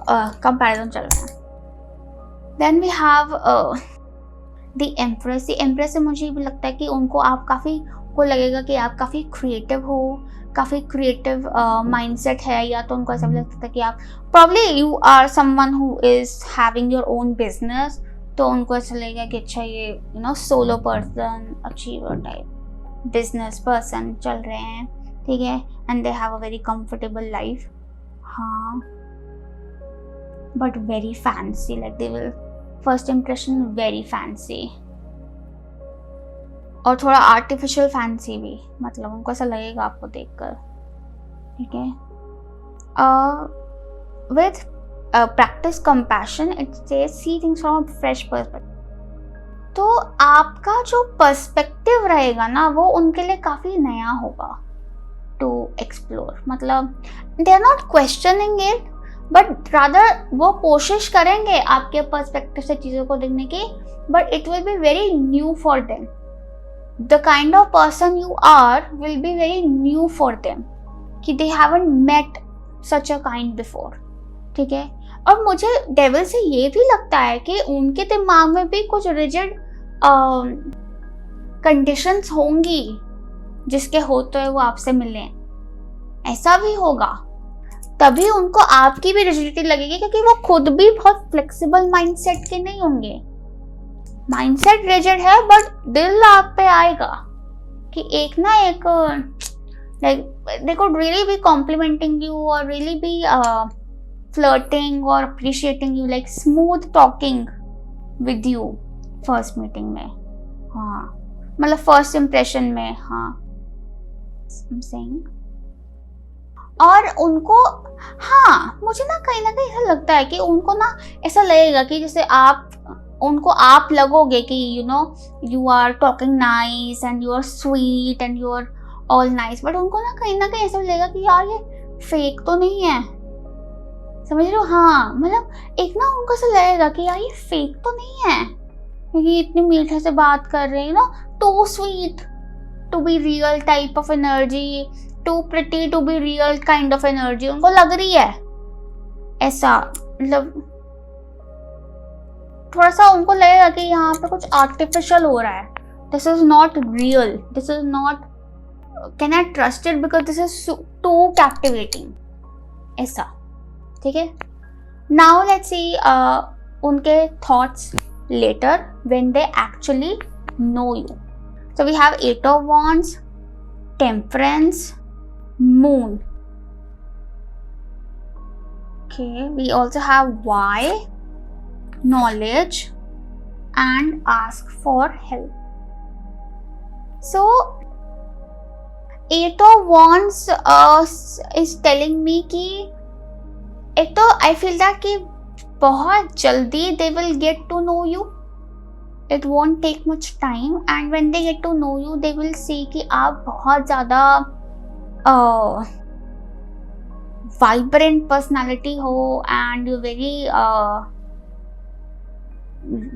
कंपैरिजन चल रहा है. Then we have the empress. The empress से मुझे भी लगता है कि उनको आप काफ़ी को लगेगा कि आप काफ़ी क्रिएटिव हो, काफ़ी क्रिएटिव माइंडसेट है, या तो उनको ऐसा भी लग सकता है कि आप probably you are someone who is having your own business. तो उनको ऐसा लगेगा कि अच्छा ये you know solo person, achiever type business person चल रहे हैं, ठीक है, and they have a very comfortable life. हाँ, but very fancy, like they will first impression very fancy और थोड़ा आर्टिफिशियल फैंसी भी, मतलब उनको ऐसा लगेगा आपको देखकर, ठीक है. With practice compassion it says see things from a fresh perspective. तो आपका जो पर्सपेक्टिव रहेगा ना वो उनके लिए काफ़ी नया होगा टू एक्सप्लोर. मतलब they are not questioning it, but rather वो कोशिश करेंगे आपके पर्सपेक्टिव से चीज़ों को देखने की, but it will be very new for them. The kind of person you are will be very new for them, कि they haven't met such a kind before, ठीक है. और मुझे डेविल से ये भी लगता है कि उनके दिमाग में भी कुछ रिजिड कंडीशंस होंगी जिसके होते हुए वो आपसे मिलें. ऐसा भी होगा, तभी उनको आपकी भी रिजिडिटी लगेगी, क्योंकि वो खुद भी बहुत फ्लेक्सिबल माइंडसेट के नहीं होंगे. माइंडसेट रिजिड है, बट दिल आप पे आएगा कि एक ना एक like they could really be complimenting you और रियली बी फ्लर्टिंग और appreciating you, like smooth talking with you first meeting में. हाँ, मतलब फर्स्ट इम्प्रेशन में. हाँ, और उनको हाँ मुझे ना कहीं ऐसा लगता है कि उनको ना ऐसा लगेगा कि जैसे उनको आप लगोगे कि you know you are talking nice and you are sweet and you are all nice, but उनको ना कहीं ऐसा लगेगा कि यार ये फेक तो नहीं है, समझ रहे हो. हाँ, मतलब एक ना उनको ऐसा लगेगा कि यार ये फेक तो नहीं है, क्योंकि इतनी मीठे से बात कर रहे हैं ना, too sweet to be real type of energy, too pretty to be real kind of energy उनको लग रही है. ऐसा मतलब थोड़ा सा उनको लगेगा कि यहाँ पे कुछ आर्टिफिशियल हो रहा है. This is not real, this is not, can I trust it because this is too captivating. ऐसा, ठीक है. नाउ लेट्स सी उनके thoughts later when they actually know you. So we have 8 of Wands, Temperance, Moon. Okay, we also have Y, knowledge, and ask for help. So Eight of Wands is telling me कि एक तो I feel that कि बहुत जल्दी they will get to know you. It won't take much time, and when they get to know you, they will see कि आप बहुत ज़्यादा vibrant personality हो and you're very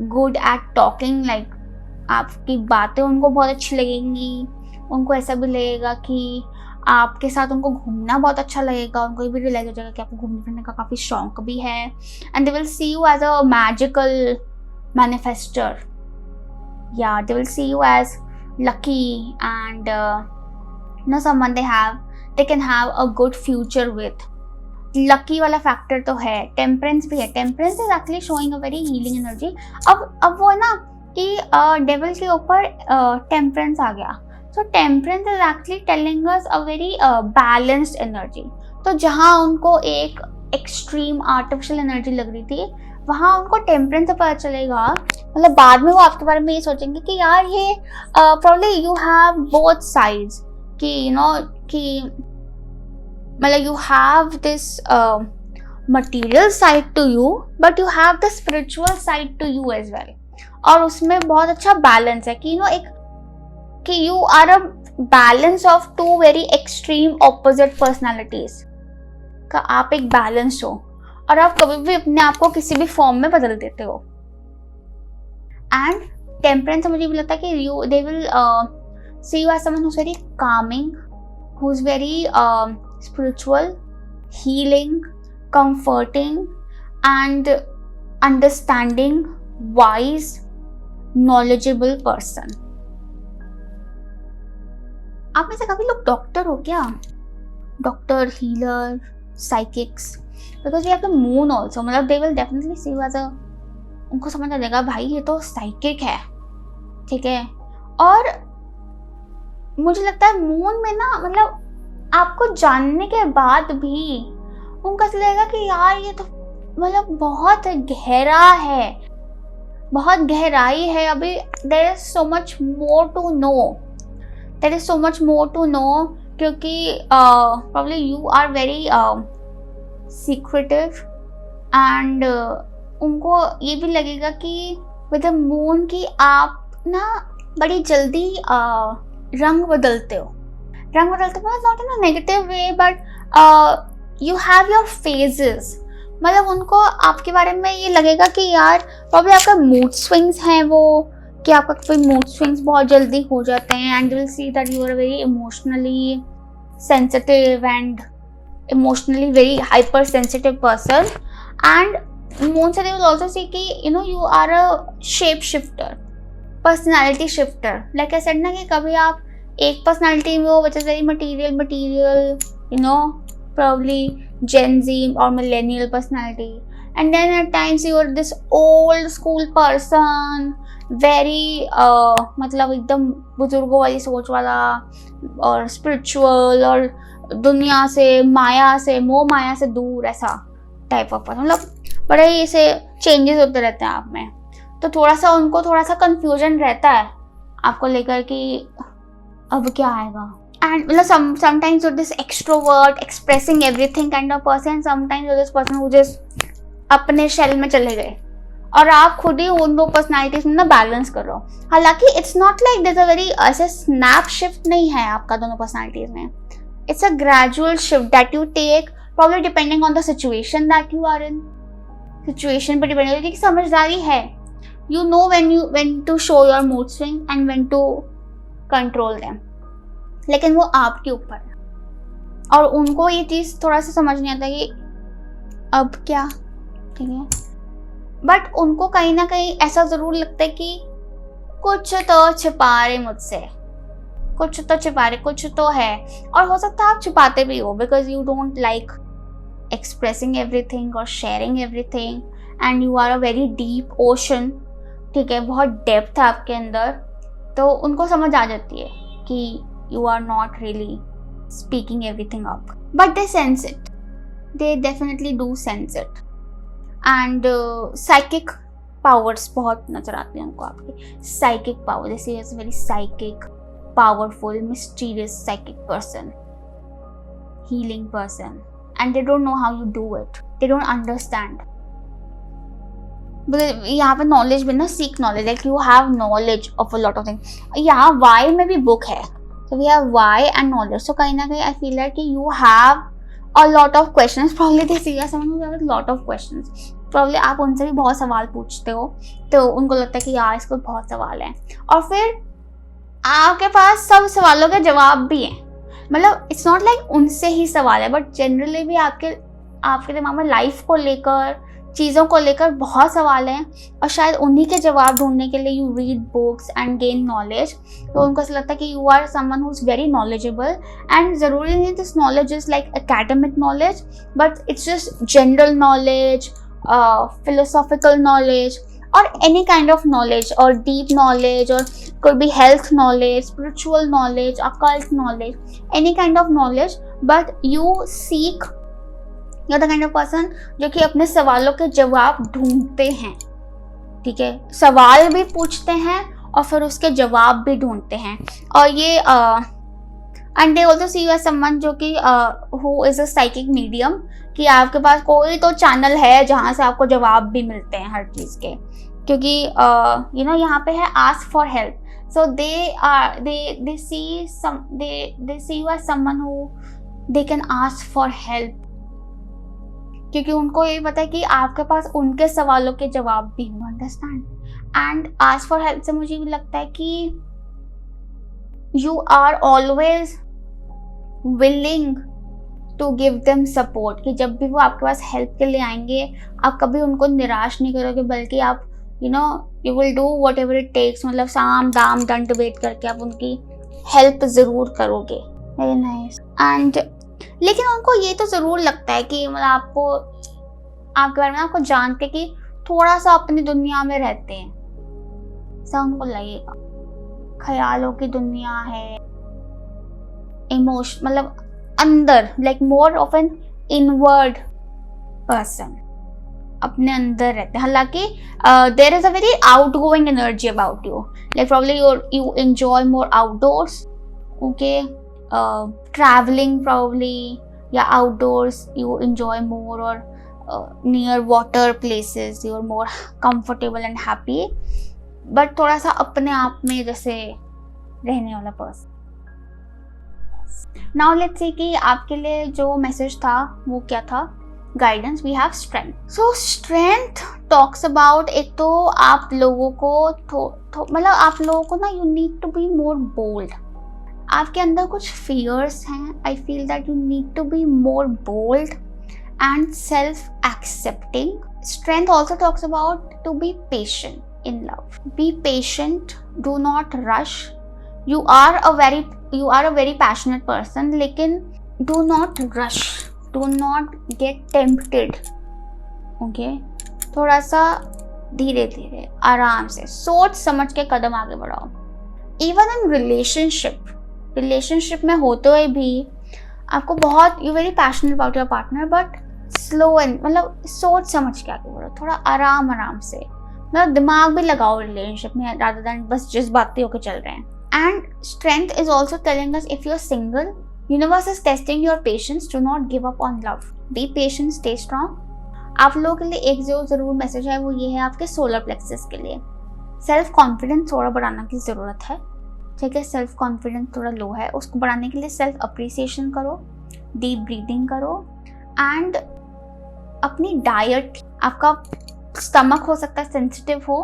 good at talking. Like आपकी बातें उनको बहुत अच्छी लगेंगी, उनको ऐसा भी लगेगा कि आपके साथ उनको घूमना बहुत अच्छा लगेगा, उनको ये भी रियलाइज हो जाएगा कि आपको घूमने फिरने का काफ़ी शौक भी है, and they will see you as a magical manifester. Yeah, they will see you as lucky and someone they can have a good future with. Lucky वाला फैक्टर तो है. टेम्परेंस भी है. Temperance is actually showing a very healing energy. अब वो है ना कि डेविल के ऊपर टेम्परेंस आ गया. So temperance is actually telling us a very balanced energy. तो जहाँ उनको एक एक्सट्रीम आर्टिफिशियल एनर्जी लग रही थी, वहाँ उनको टेम्परेंस से पता चलेगा. मतलब बाद में वो आपके बारे में ये सोचेंगे कि यार ये probably you have both sides, कि यू नो कि मतलब you have this material side to you but you have the spiritual side to you as well. और उसमें बहुत अच्छा बैलेंस है कि यू नो एक कि you are a balance of two very extreme opposite personalities का आप एक बैलेंस हो, और आप कभी भी अपने आप को किसी भी फॉर्म में बदल देते हो. एंड टेम्परेंस से मुझे भी लगता है कि you they will see you as someone who is very calming, who is very spiritual, healing, comforting and understanding, wise, knowledgeable person. आप में से काफी लोग डॉक्टर हो क्या? Doctor, healer, psychics, because we have the moon also. मतलब they will definitely see you as a, उनको समझ आ जाएगा भाई ये तो साइकिक है, ठीक है. और मुझे लगता है मून में ना, मतलब आपको जानने के बाद भी उनको ऐसा लगेगा कि यार ये तो मतलब बहुत गहरा है, बहुत गहराई है. अभी there is so much more to know, there is so much more to know, क्योंकि probably you are very secretive. And उनको ये भी लगेगा कि विद द मून कि आप ना बड़ी जल्दी रंग बदलते हो. रंग बदलते हो not in a negative way, but you have your phases. मतलब उनको आपके बारे में ये लगेगा कि यार प्रॉब्ली आपका मूड स्विंग्स हैं वो, कि आपका कोई मूड स्विंग्स बहुत जल्दी हो जाते हैं. And you will see that you are very emotionally sensitive and emotionally very hypersensitive person. And moon se they will also see ki you know you are a shape shifter, personality shifter. Like I said na कि कभी आप एक personality में हो which is very material, you know, probably Gen Z or millennial personality, and then at times you are this old school person, very मतलब एकदम बुजुर्गों वाली सोच वाला, और स्पिरिचुअल, और दुनिया से, माया से, मोह माया से दूर, ऐसा टाइप ऑफ पर्सन. मतलब बड़े ऐसे चेंजेस होते रहते हैं आप में. तो थोड़ा सा उनको थोड़ा सा कंफ्यूजन रहता है आपको लेकर कि अब क्या आएगा. एंड मतलब sometimes you're this extrovert, expressing everything kind of person, sometimes you're this person who just अपने शेल में चले गए, और आप खुद ही उन दो पर्सनालिटीज में ना बैलेंस कर रहे हो. हालांकि it's not like there is a very ऐसे स्नैप शिफ्ट नहीं है आपका दोनों पर्सनालिटीज में. It's a gradual shift that you take, probably depending on the situation that you are in. Situation पर डिपेंड होती है कि समझदारी है. You know when to show your mood swing and when to control them. लेकिन वो आपके ऊपर है, और उनको ये चीज़ थोड़ा सा समझ नहीं आता कि अब क्या, ठीक है. बट उनको कहीं ना कहीं ऐसा ज़रूर लगता है कि कुछ तो छिपा रहे मुझसे, कुछ तो छिपा रहे, कुछ तो है. और हो सकता है आप छिपाते भी हो because you don't like expressing everything और sharing everything, and you are a very deep ocean, ठीक है. बहुत डेप्थ है आपके अंदर. तो उनको समझ आ जाती है कि you are not really speaking everything up, but they sense it, they definitely do sense it. And psychic powers बहुत नजर आती हैं उनको आपकी, साइकिक पावर, जैसे is very psychic, powerful, mysterious psychic person, healing person, and they don't know how you do it, they don't understand. यहाँ पे नॉलेज भी ना, seek knowledge, like you have knowledge of a lot of things. यहाँ वाई में भी बुक है, so we have why and knowledge, so कहीं ना कहीं I feel like you have a lot of questions, probably they see as someone who has a lot of questions, probably आप उनसे भी बहुत सवाल पूछते हो, तो उनको लगता है कि यार इसको बहुत सवाल है, और फिर आपके पास सब सवालों के जवाब भी हैं, मतलब इट्स नॉट लाइक उनसे ही सवाल है, बट जनरली भी आपके दिमाग में लाइफ को लेकर, चीज़ों को लेकर बहुत सवाल हैं, और शायद उन्हीं के जवाब ढूंढने के लिए you read books and gain knowledge. तो उनको ऐसा लगता है कि you are someone who is very knowledgeable, and ज़रूरी नहीं this knowledge is like academic knowledge, but it's just general knowledge, philosophical knowledge, or any kind of knowledge, or deep knowledge, or could be health knowledge, spiritual knowledge, occult knowledge, any kind of knowledge, but you seek, you're the kind of person जो कि अपने सवालों के जवाब ढूंढते हैं, ठीक है, सवाल भी पूछते हैं और फिर उसके जवाब भी ढूंढते हैं, और ये and they also see you as someone जो कि who is a psychic medium, कि आपके पास कोई तो चैनल है जहाँ से आपको जवाब भी मिलते हैं हर चीज़ के, क्योंकि यू नो यहाँ पे है ask for help, so they see you as someone who they can ask for help, क्योंकि उनको ये पता है कि आपके पास उनके सवालों के जवाब भी हो, understand. And ask for help से मुझे भी लगता है कि you are always willing to give them support, कि जब भी वो आपके पास हेल्प के लिए आएंगे आप कभी उनको निराश नहीं करोगे, बल्कि आप you will do whatever it takes, मतलब साम दाम दंड भेद करके आप उनकी हेल्प ज़रूर करोगे। Very nice. एंड लेकिन उनको ये तो ज़रूर लगता है कि मतलब आपको, आपके बारे में आपको जान के कि थोड़ा सा अपनी दुनिया में रहते हैं, ऐसा उनको लगेगा, ख्यालों की दुनिया है, इमोशन, मतलब अंदर, like more of an inward person, अपने अंदर रहते हैं। हालांकि there is a very outgoing energy about you, like probably you enjoy more outdoors, okay, traveling probably, yeah, outdoors you enjoy more, or near water places you are more comfortable and happy, but थोड़ा सा अपने आप में जैसे रहने वाला पर्सन। नाउ लेट्स सी कि आपके लिए जो मैसेज था वो क्या था। Guidance, we have strength. So strength talks about, एक तो आप लोगों को मतलब आप लोगों को ना, you need to be more bold. आपके अंदर कुछ फियर्स हैं, I feel that you need to be more bold and self accepting. Strength also talks about to be patient in love. Be patient, do not rush. You are a very passionate person, लेकिन do not rush, do not get tempted, okay. थोड़ा सा धीरे धीरे आराम से सोच समझ के कदम आगे बढ़ाओ। इवन इन रिलेशनशिप में होते हुए भी आपको बहुत, you very passionate about your partner, but slow and मतलब सोच समझ के आगे बढ़ो, थोड़ा आराम से, मतलब दिमाग भी लगाओ रिलेशनशिप में, रादर देन बस जज्बाती होकर चल रहे हैं। And strength is also telling us, if you are single, universe is testing your patience, do not give up on love, be patient, stay strong. आप लोगों के लिए एक जो जरूर मैसेज है वो ये है आपके सोलर प्लेक्सस के लिए। सेल्फ कॉन्फिडेंस थोड़ा बढ़ाने की ज़रूरत है, ठीक है। सेल्फ कॉन्फिडेंस थोड़ा लो है, उसको बढ़ाने के लिए सेल्फ अप्रिसिएशन करो, डीप ब्रीदिंग करो, एंड अपनी डाइट, आपका स्टमक हो सकता है सेंसिटिव हो,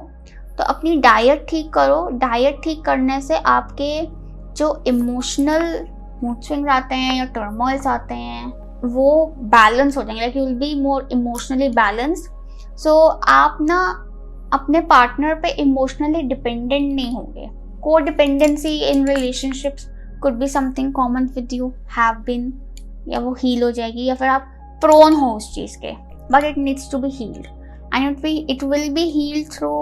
तो अपनी डाइट ठीक करो। डाइट ठीक करने से आपके जो इमोशनल मूड स्विंग्स आते हैं या टर्मोइल्स आते हैं वो बैलेंस हो जाएंगे, like you will be more emotionally balanced. So आप ना अपने पार्टनर पे इमोशनली डिपेंडेंट नहीं होंगे। Codependency in relationships could be something common with you have been, या वो हील हो जाएगी, या फिर आप प्रोन हो उस चीज़ के, but it needs to be healed, and it will be healed through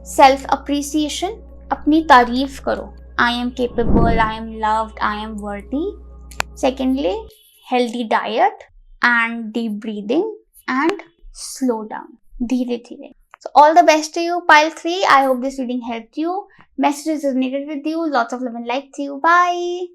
self appreciation. अपनी तारीफ करो, I am capable, I am loved, I am worthy. Secondly, healthy diet and deep breathing and slow down, धीरे धीरे। So all the best to you, pile 3. I hope this reading helped you. Messages resonated with you. Lots of love and light to you. Bye.